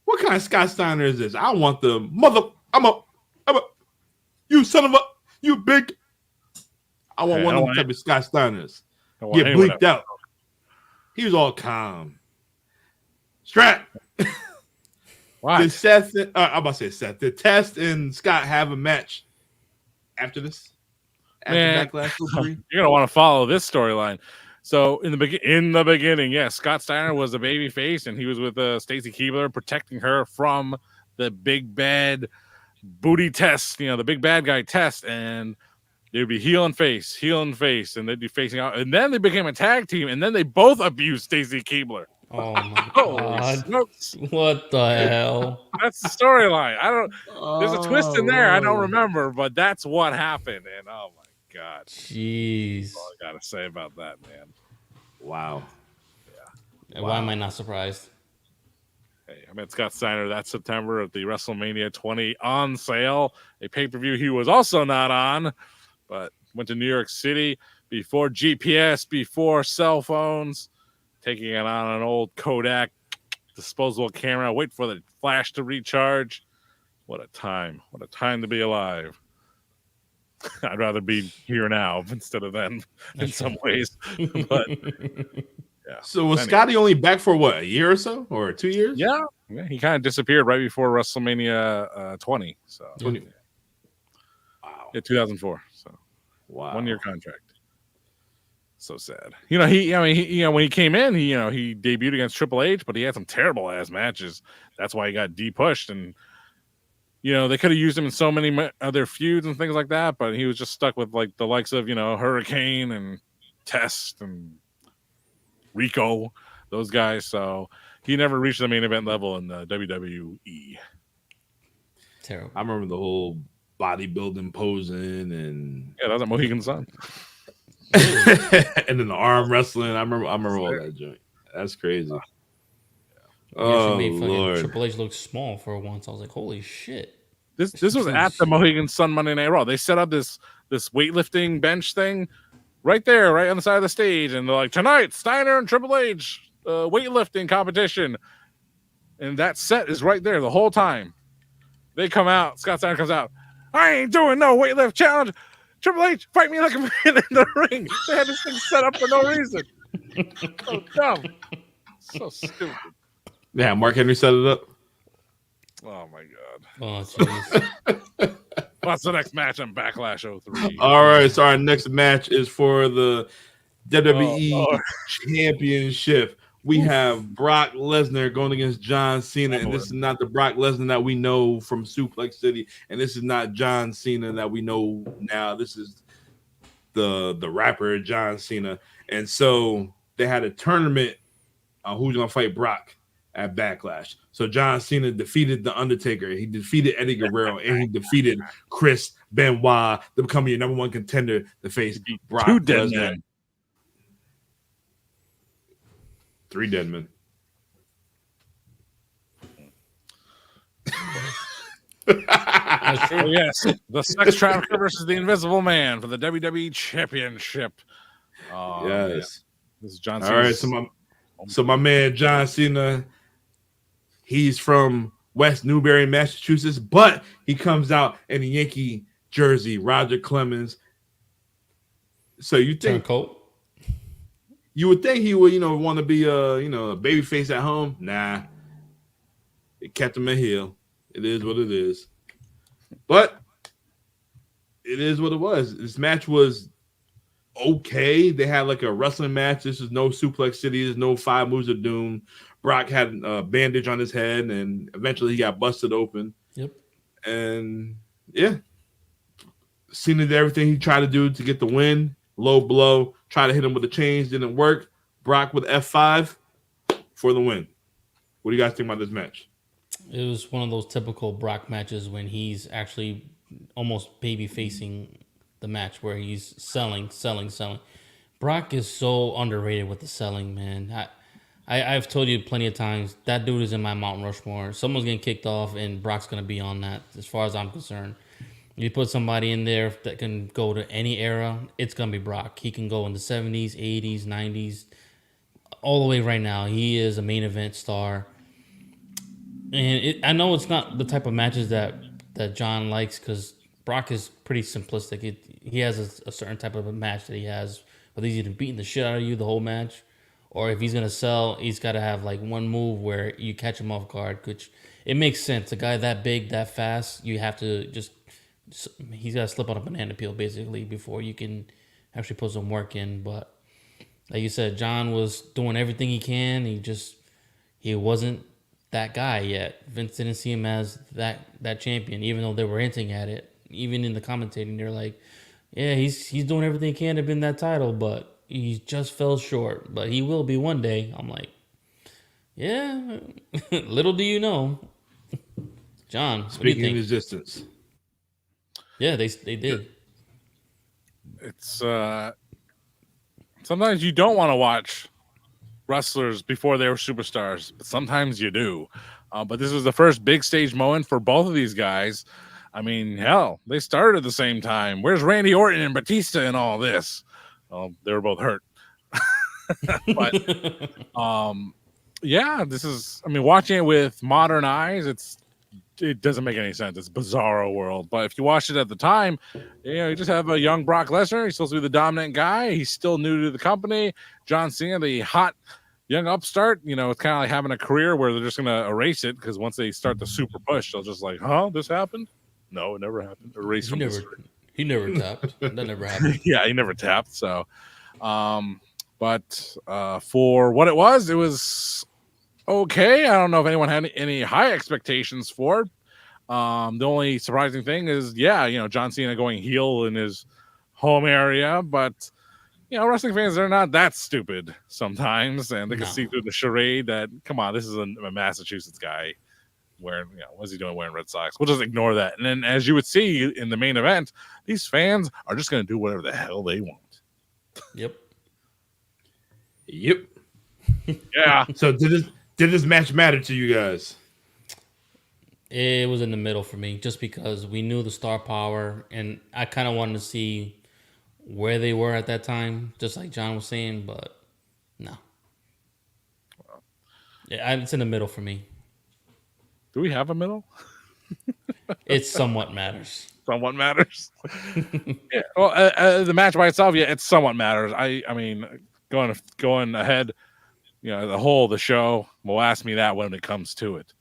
What kind of Scott Steiner is this? I want the mother. I'm a you son of a you big. I want one of them type of Scott Steiners. Get bleeped out. He was all calm. Strat. Did Seth? I'm about to say Seth. Did Test and Scott have a match after this? After Backlash 3? You're gonna want to follow this storyline. So in the beginning, yes, Scott Steiner was a baby face, and he was with Stacy Keibler, protecting her from the big bad booty Test. You know, the big bad guy Test, and they'd be heel and face, and they'd be facing out. And then they became a tag team, and then they both abused Stacy Keibler. Oh my God! What the hell? That's the storyline. I don't. There's a twist in there. I don't remember, but that's what happened. And oh my God, jeez! That's all I gotta say about that, man. Wow. Yeah. And why am I not surprised? Hey, I met Scott Steiner that September at the WrestleMania 20 on sale, a pay-per-view he was also not on, but went to New York City before GPS, before cell phones. Taking it on an old Kodak disposable camera. Wait for the flash to recharge. What a time. What a time to be alive. I'd rather be here now instead of then in some ways. But yeah. So was Scotty only back for what, a year or so? Or 2 years? Yeah. He kind of disappeared right before WrestleMania 20. So 20. Wow. Yeah, 2004. So wow. 1 year contract. So sad. You know, when he came in, he debuted against Triple H, but he had some terrible ass matches. That's why he got de-pushed. And, you know, they could have used him in so many other feuds and things like that, but he was just stuck with like the likes of, you know, Hurricane and Test and Rico, those guys. So he never reached the main event level in the WWE. Terrible. I remember the whole bodybuilding posing and that was a Mohegan Sun. And then the arm wrestling. I remember all that joint. That's crazy. Oh Lord! Triple H looked small for once. I was like, "Holy shit!" This was at the Mohegan Sun Monday Night Raw. They set up this weightlifting bench thing right there, right on the side of the stage, and they're like, "Tonight, Steiner and Triple H weightlifting competition," and that set is right there the whole time. They come out. Scott Steiner comes out. I ain't doing no weightlift challenge. Triple H, fight me like a man in the ring. They had this thing set up for no reason. So dumb. So stupid. Yeah, Mark Henry set it up. Oh my god. Oh jeez. What's the next match on Backlash 03? All right, so our next match is for the WWE Lord. Championship. We have Brock Lesnar going against John Cena, and this is not the Brock Lesnar that we know from Suplex City, and this is not John Cena that we know now. This is the rapper John Cena, and so they had a tournament on who's gonna fight Brock at Backlash. So John Cena defeated The Undertaker, he defeated Eddie Guerrero, and he defeated Chris Benoit to become your number one contender to face Brock Two dead Lesnar. men. 3 dead men. That's true. Oh, yes, the Sex Trafficker versus the Invisible Man for the WWE Championship. Yes. Yeah. This is John All Cena. right, so my man John Cena, he's from West Newbury, Massachusetts, but he comes out in a Yankee jersey, Roger Clemens. So you think Turncoat. you would think he would, want to be a baby face at home? Nah. It kept him a heel. It is what it is. But it is what it was. This match was okay. They had like a wrestling match. This is no Suplex City. There's no 5 Moves of Doom. Brock had a bandage on his head, and eventually he got busted open. Yep. And yeah, Cena did everything he tried to do to get the win. Low blow. Tried to hit him with the chains. Didn't work. Brock with F5 for the win. What do you guys think about this match? It was one of those typical Brock matches when he's actually almost baby facing the match, where he's selling. Brock is so underrated with the selling, man. I've told you plenty of times, that dude is in my Mount Rushmore. Someone's getting kicked off, and Brock's going to be on that, as far as I'm concerned. You put somebody in there that can go to any era, it's going to be Brock. He can go in the 70s, 80s, 90s, all the way right now. He is a main event star. And I know it's not the type of matches that John likes, because Brock is pretty simplistic. He has a certain type of a match that he has, whether he's either beating the shit out of you the whole match, or if he's going to sell, he's got to have like one move where you catch him off guard, which it makes sense. A guy that big, that fast, you have to he's got to slip on a banana peel basically before you can actually put some work in. But like you said, John was doing everything he can. He wasn't that guy yet. Vince didn't see him as that champion, even though they were hinting at it. Even in the commentating, they're like, yeah, he's doing everything he can to win that title, but he just fell short. But he will be one day. I'm like, yeah, little do you know. John, Speaking of resistance. Yeah, they did. It's sometimes you don't want to watch wrestlers before they were superstars, but sometimes you do. But this was the first big stage moment for both of these guys. I mean, hell, they started at the same time. Where's Randy Orton and Batista and all this? Well, they were both hurt. But yeah, this is, I mean, watching it with modern eyes, it doesn't make any sense. It's bizarro world. But if you watched it at the time, you just have a young Brock Lesnar. He's supposed to be the dominant guy. He's still new to the company. John Cena, the hot young upstart, it's kind of like having a career where they're just going to erase it, because once they start the super push, they'll just like, this happened? No, it never happened. Erase from history. He never tapped. That never happened. Yeah, he never tapped. So, but for what it was okay. I don't know if anyone had any high expectations for it. The only surprising thing is, John Cena going heel in his home area, but wrestling fans, they're not that stupid sometimes, and they can see through the charade that, come on, this is a Massachusetts guy wearing, what's he doing wearing Red Sox? We'll just ignore that. And then, as you would see in the main event, these fans are just going to do whatever the hell they want. Yep. Yeah. So did this match matter to you guys? It was in the middle for me, just because we knew the star power, and I kind of wanted to see where they were at that time, just like John was saying, but no. Yeah, it's in the middle for me. Do we have a middle? It somewhat matters. Somewhat matters. Yeah. Well, the match by itself, it somewhat matters. I mean, going ahead, the show will ask me that when it comes to it.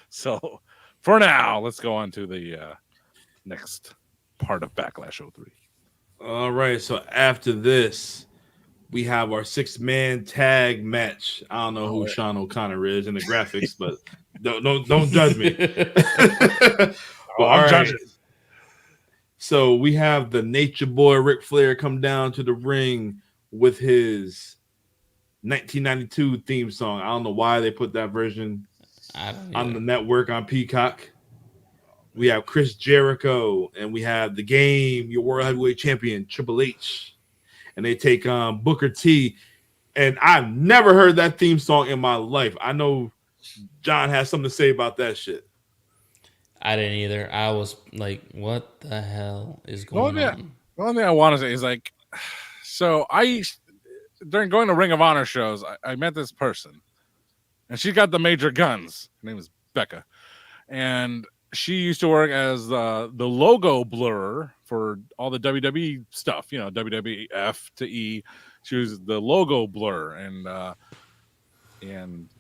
So for now, let's go on to the next part of Backlash 03. All right. So after this, we have our 6-man tag match. I don't know who Sean O'Connor is in the graphics, but don't judge me. Well, I'm judging. So we have the Nature Boy Ric Flair come down to the ring with his 1992 theme song. I don't know why they put that version on the network on Peacock. We have Chris Jericho, and we have The Game, your World Heavyweight Champion, Triple H. And they take on Booker T. And I've never heard that theme song in my life. I know John has something to say about that shit. I didn't either. I was like, what the hell is going on? The only thing I want to say is like, so during going to Ring of Honor shows, I met this person, and she got the major guns. Her name is Becca, and she used to work as the logo blurrer for all the WWE stuff, WWF to E. She was the logo blur, and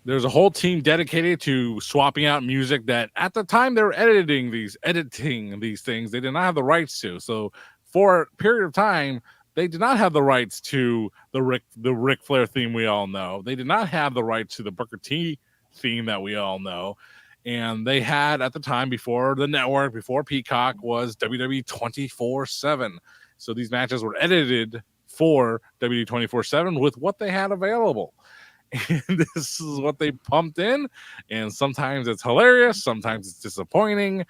there's a whole team dedicated to swapping out music that at the time they were editing these things, they did not have the rights to. So for a period of time, they did not have the rights to the Ric Flair theme we all know. They did not have the rights to the Booker T theme that we all know. And they had at the time, before the network, before Peacock, was WWE 24/7. So these matches were edited for WWE 24/7 with what they had available. And this is what they pumped in. And sometimes it's hilarious. Sometimes it's disappointing.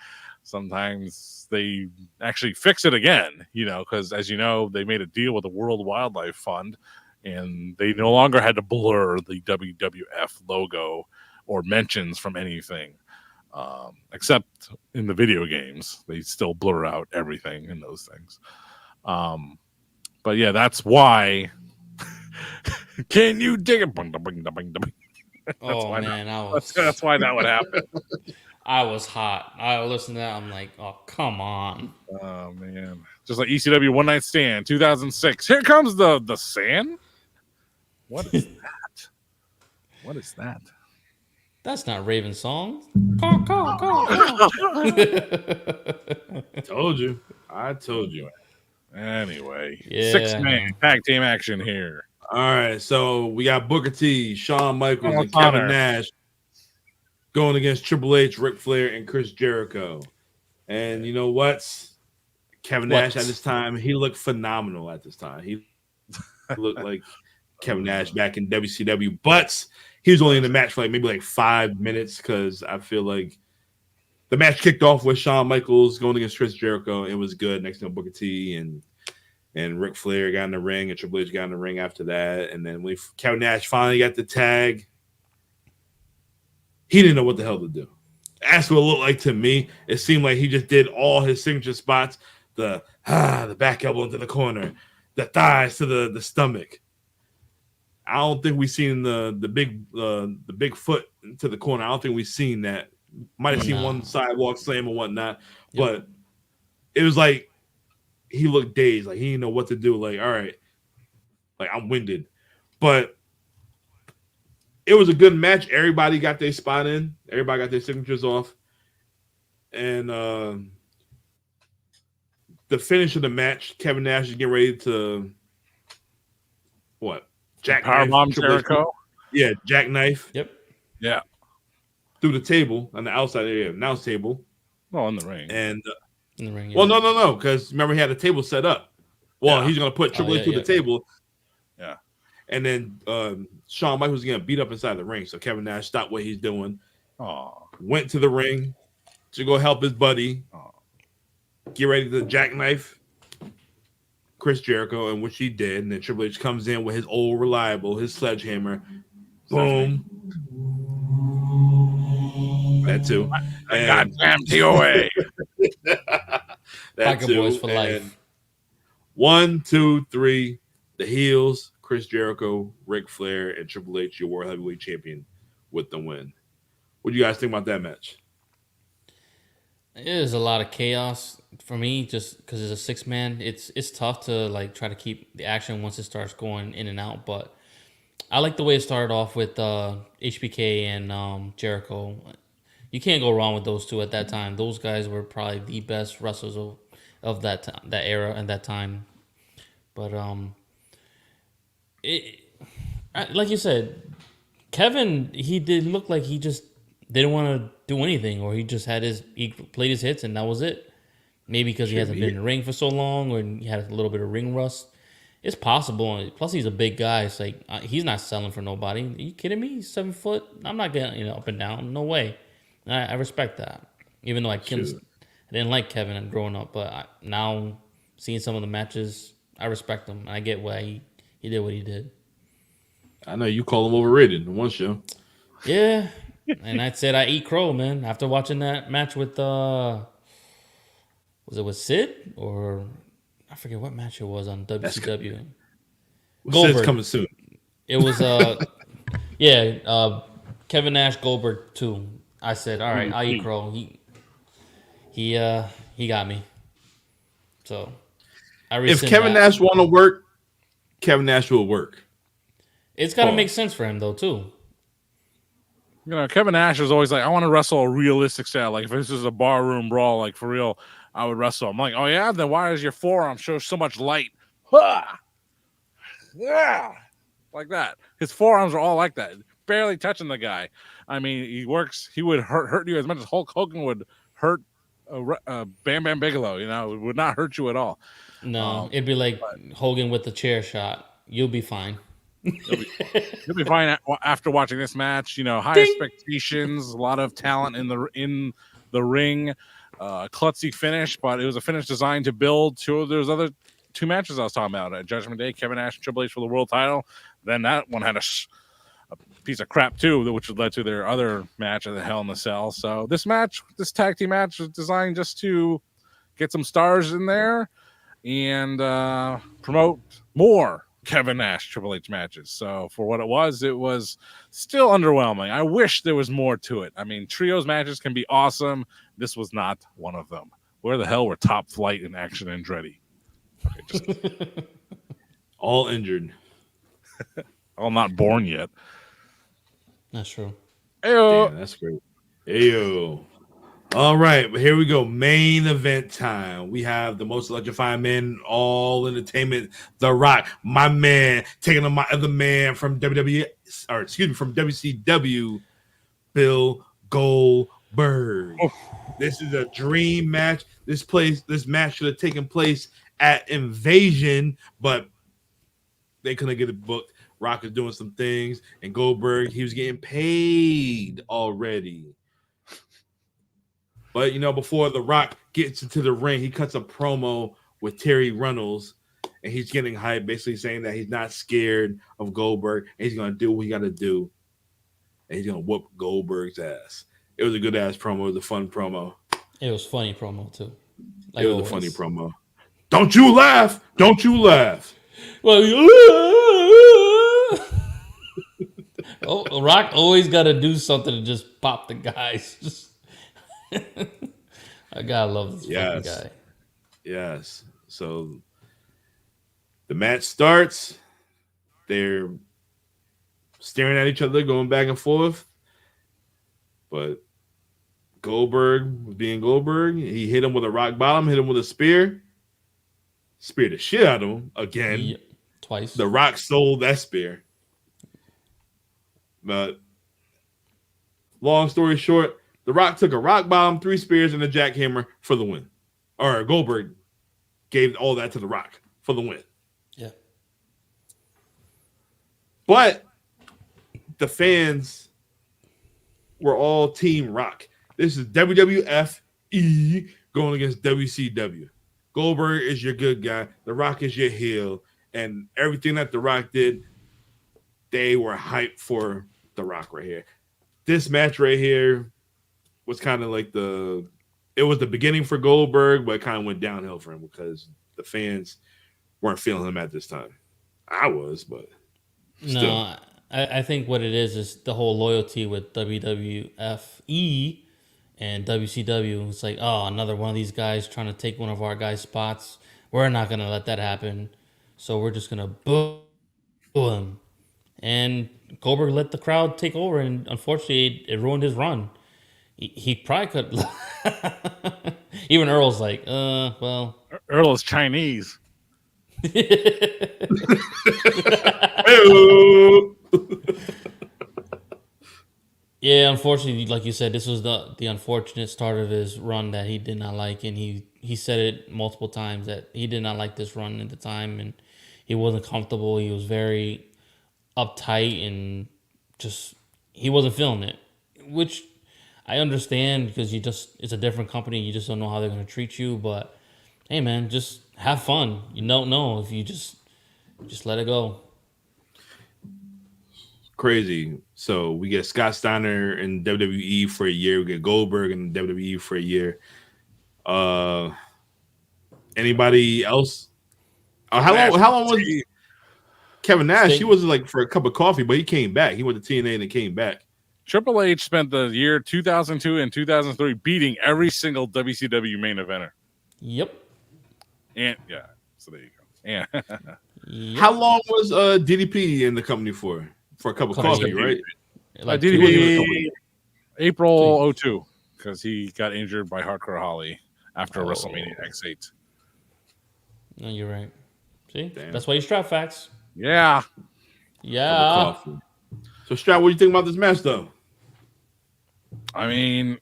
Sometimes they actually fix it again, because as you know, they made a deal with the World Wildlife Fund, and they no longer had to blur the WWF logo or mentions from anything, except in the video games. They still blur out everything in those things. But yeah, that's why. Can you dig it? That's why that would happen. I was hot. I listened to that. I'm like, oh, come on. Oh man, just like ECW One Night Stand 2006. Here comes the sand. What is that? What is that? That's not Raven's song. Call. I told you. Anyway, yeah. 6-man tag team action here. All right, so we got Booker T, Shawn Michaels, and Kevin Nash going against Triple H, Ric Flair, and Chris Jericho. And you know what? Kevin Nash at this time, he looked phenomenal at this time. He looked like Kevin Nash back in WCW, but he was only in the match for maybe 5 minutes, because I feel like the match kicked off with Shawn Michaels going against Chris Jericho. It was good. Next to Booker T and Ric Flair got in the ring, and Triple H got in the ring after that. And then when Kevin Nash finally got the tag, he didn't know what the hell to do. That's what it looked like to me. It seemed like he just did all his signature spots: the back elbow into the corner, the thighs to the stomach. I don't think we've seen the big foot into the corner. I don't think we've seen that. Might have seen one sidewalk slam or whatnot, but it was like he looked dazed, like he didn't know what to do. Like, all right, like I'm winded, but it was a good match. Everybody got their spot in. Everybody got their signatures off, and the finish of the match, Kevin Nash is getting ready to Powerbomb Jericho. Yeah, jackknife. Yep. Yeah. Through the table on the outside area, announce table. Oh, in the ring. And in the ring. Well, no, because remember he had a table set up. Well, he's gonna put Triple H through the table. Yeah. And then Shawn Michaels was gonna beat up inside the ring. So Kevin Nash stopped what he's doing. Went to the ring to go help his buddy. Get ready to jackknife Chris Jericho, and which he did. And then Triple H comes in with his old reliable, his sledgehammer. Boom. That too. Goddamn TOA. That too. Boys for life. 1, 2, 3. The heels, Chris Jericho, Ric Flair, and Triple H, your World Heavyweight Champion, with the win. What do you guys think about that match? It is a lot of chaos for me, just because it's a 6-man. It's tough to try to keep the action once it starts going in and out. But I like the way it started off with HBK and Jericho. You can't go wrong with those two at that time. Those guys were probably the best wrestlers of that era and that time. But like you said, Kevin, he did look like he just didn't want to do anything, or he played his hits and that was it. Maybe because he hasn't been in the ring for so long, or he had a little bit of ring rust. It's possible. Plus, he's a big guy. It's like he's not selling for nobody. Are you kidding me? He's 7 foot. I'm not getting up and down. No way. I respect that. Even though I didn't like Kevin growing up, but now seeing some of the matches, I respect him. I get why he did what he did. I know you call him overrated in one show. Yeah, and I said I eat crow, man. After watching that match with was it with Sid or I forget what match it was on WCW. Sid's coming soon. It was Kevin Nash Goldberg 2. I said, all right, I'll eat crow. He got me. So if Kevin Nash want to work, Kevin Nash will work. It's got to make sense for him though too. Kevin Nash is always like, I want to wrestle a realistic style. Like if this is a barroom brawl, like for real, I would wrestle. I'm like, oh yeah, then why does your forearm show so much light? Yeah, like that. His forearms are all like that, barely touching the guy. I mean, he would hurt you as much as Hulk Hogan would hurt Bam Bam Bigelow. It would not hurt you at all. No, it'd be like Hogan with the chair shot. You'll be fine. You'll be fine after watching this match. High expectations, a lot of talent in the ring, klutzy finish, but it was a finish designed to build to those other two matches I was talking about at Judgment Day. Kevin Nash and Triple H for the world title. Then that one had a piece of crap too, which led to their other match at the Hell in the Cell. So this tag team match was designed just to get some stars in there and promote more Kevin Nash Triple H matches. So for what it was still underwhelming. I wish there was more to it. I mean, trios matches can be awesome. This was not one of them. Where the hell were Top Flight and Action Andretti? Okay, all injured. All not born yet. That's true. Ayo. Damn, that's great. Ayo. All right, but here we go. Main event time. We have the most electrifying man in all entertainment, The Rock, my man, taking on my other man from from WCW, Bill Goldberg. Oh. This is a dream match. This match should have taken place at Invasion, but they couldn't get it booked. Rock is doing some things, and Goldberg, he was getting paid already. But, before The Rock gets into the ring, he cuts a promo with Terry Runnels, and he's getting hyped, basically saying that he's not scared of Goldberg, and he's going to do what he got to do, and he's going to whoop Goldberg's ass. It was a good-ass promo. It was a fun promo. It was funny promo, too. Like it was a funny promo. Don't you laugh! Don't you laugh! Well, Rock always got to do something to just pop the guys. I gotta love this fucking guy. Yes. So the match starts. They're staring at each other, going back and forth. But Goldberg, being Goldberg, he hit him with a rock bottom, hit him with a spear. Speared the shit out of him again. Yeah, twice. The Rock sold that spear. But long story short, The Rock took a rock bomb, 3 spears, and a jackhammer for the win. Or Goldberg gave all that to The Rock for the win. Yeah. But the fans were all Team Rock. This is WWF going against WCW. Goldberg is your good guy. The Rock is your heel. And everything that The Rock did, they were hyped for The Rock right here. This match right here was kind of like it was the beginning for Goldberg, but it kind of went downhill for him because the fans weren't feeling him at this time. I was, but still. No, I think what it is the whole loyalty with WWF and WCW. It's like, oh, another one of these guys trying to take one of our guys' spots. We're not going to let that happen. So we're just going to boo him. and Goldberg let the crowd take over, and unfortunately, it ruined his run. He probably could. Even Earl's like, well. Earl is Chinese. Yeah, unfortunately, like you said, this was the unfortunate start of his run that he did not like, and he said it multiple times that he did not like this run at the time, and he wasn't comfortable. He was very uptight and just he wasn't feeling it, which I understand because it's a different company. You just don't know how they're gonna treat you. But hey, man, just have fun. You don't know if you just let it go. Crazy. So we get Scott Steiner in WWE for a year. We get Goldberg in WWE for a year. Anybody else? How long was Kevin Nash? He was like for a cup of coffee, but he came back. He went to TNA and then came back. Triple H spent the year 2002 and 2003 beating every single WCW main eventer. Yep. And yeah, so there you go. Yeah. Yep. How long was DDP in the company for? For a cup of coffee, right? Like DDP April 02 because he got injured by Hardcore Holly after WrestleMania X8. No, you're right. See, that's why you strap facts. Yeah. Yeah. So, Strap, what do you think about this match, though? I mean,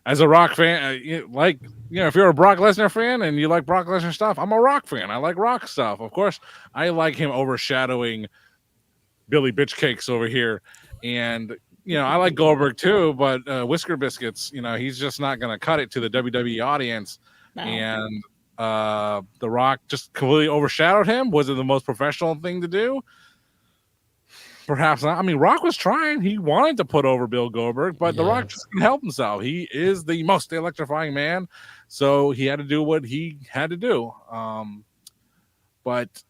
as a Rock fan, if you're a Brock Lesnar fan and you like Brock Lesnar stuff, I'm a Rock fan. I like Rock stuff. Of course, I like him overshadowing Billy Bitch Cakes over here. And, I like Goldberg too, but Whisker Biscuits, he's just not going to cut it to the WWE audience. No. And The Rock just completely overshadowed him. Was it the most professional thing to do? Perhaps not. I mean, Rock was trying. He wanted to put over Bill Goldberg, but The Rock just couldn't help himself. He is the most electrifying man, so he had to do what he had to do. But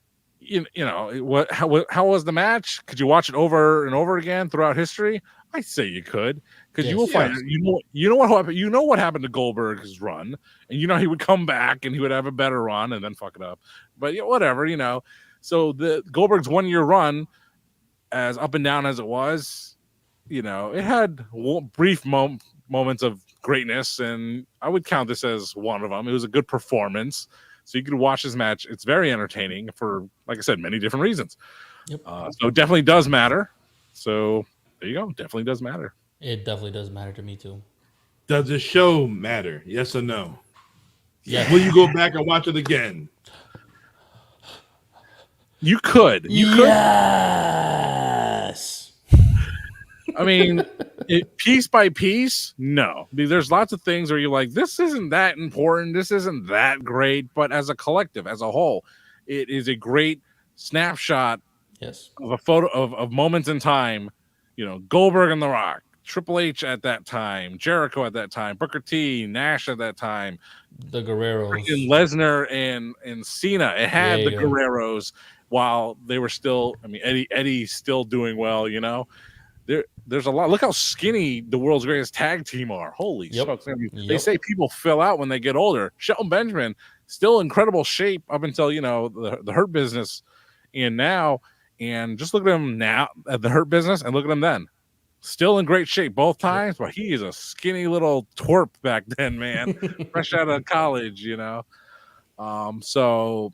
how was the match? Could you watch it over and over again throughout history? I say you could, because you will find you know what happened. You know what happened to Goldberg's run, and he would come back and he would have a better run and then fuck it up. But whatever. So the Goldberg's 1 year run, as up and down as it was, it had brief moments of greatness, and I would count this as one of them. It was a good performance, so you could watch this match. It's very entertaining for, like I said, many different reasons. Yep. So it definitely does matter. So there you go. Definitely does matter. It definitely does matter to me too. Does the show matter? Yes or no? Yeah. Will you go back and watch it again? You could. Yes. I mean, piece by piece, no. There's lots of things where you're like, this isn't that important. This isn't that great. But as a collective, as a whole, it is a great snapshot of a photo of moments in time. Goldberg and The Rock, Triple H at that time, Jericho at that time, Booker T, Nash at that time, the Guerreros, Lesnar and Cena. It had the Guerreros. While they were still, Eddie's still doing well, There's a lot. Look how skinny the world's greatest tag team are. Holy smokes. They say people fill out when they get older. Shelton Benjamin, still incredible shape up until, the Hurt Business and now. And just look at him now at the Hurt Business and look at him then. Still in great shape both times, but he is a skinny little twerp back then, man. Fresh out of college, So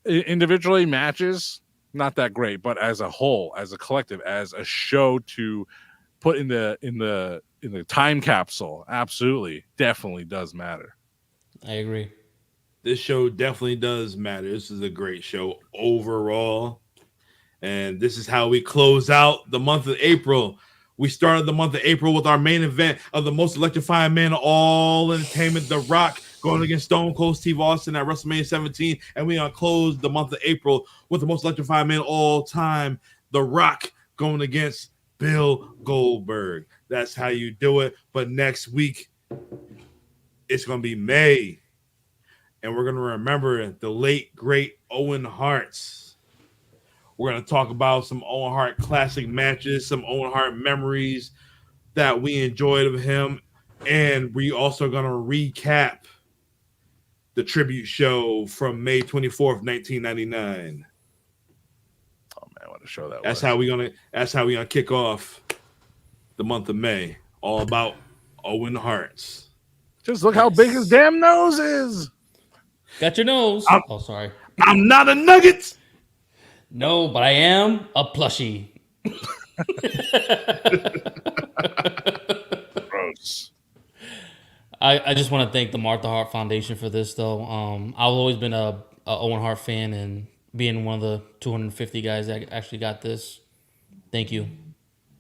individually, matches not that great, but as a whole, as a collective, as a show to put in the time capsule, absolutely, definitely does matter. I agree. This show definitely does matter. This is a great show overall, and this is how we close out the month of April. We started the month of April with our main event of the most electrifying man of all entertainment, The Rock, going against Stone Cold Steve Austin at WrestleMania 17. And we closed the month of April with the most electrifying man of all time, The Rock, going against Bill Goldberg. That's how you do it. But next week, it's going to be May. And we're going to remember the late, great Owen Hart. We're going to talk about some Owen Hart classic matches, some Owen Hart memories that we enjoyed of him. And we also going to recap the tribute show from May 24th, 1999. Oh, man, what show that That's way. That's how we gonna kick off the month of May. All about Owen Hart's. Just look how big his damn nose is. Got your nose. Sorry. I'm not a nugget. No, but I am a plushie. Gross. I just want to thank the Martha Hart Foundation for this, though. I've always been a Owen Hart fan, and being one of the 250 guys that actually got this, thank you.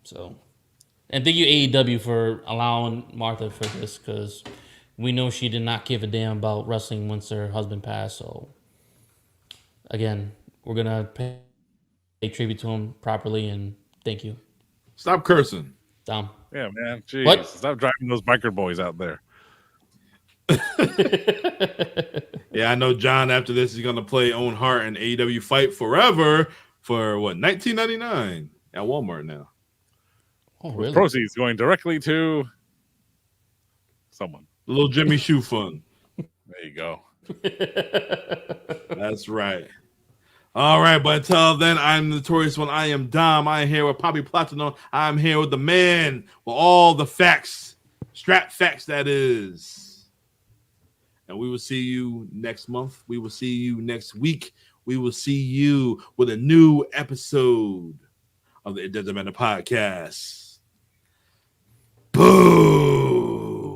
So, and thank you AEW for allowing Martha for this, because we know she did not give a damn about wrestling once her husband passed. So, again, we're gonna pay tribute to him properly, and thank you. Stop cursing. Dom. Yeah, man. Jeez. What? Stop driving those biker boys out there. Yeah, I know John after this is gonna play Owen Hart in AEW Fight Forever for what, $19.99 at Walmart now. Oh, really? Proceeds going directly to someone. The little Jimmy Shoe Fund. There you go. That's right. All right, but until then, I'm the Notorious One. I am Dom. I am here with Poppy Platino. I'm here with the man with all the facts, strap facts, that is. And we will see you next month. We will see you next week. We will see you with a new episode of the It Doesn't Matter podcast. Boom.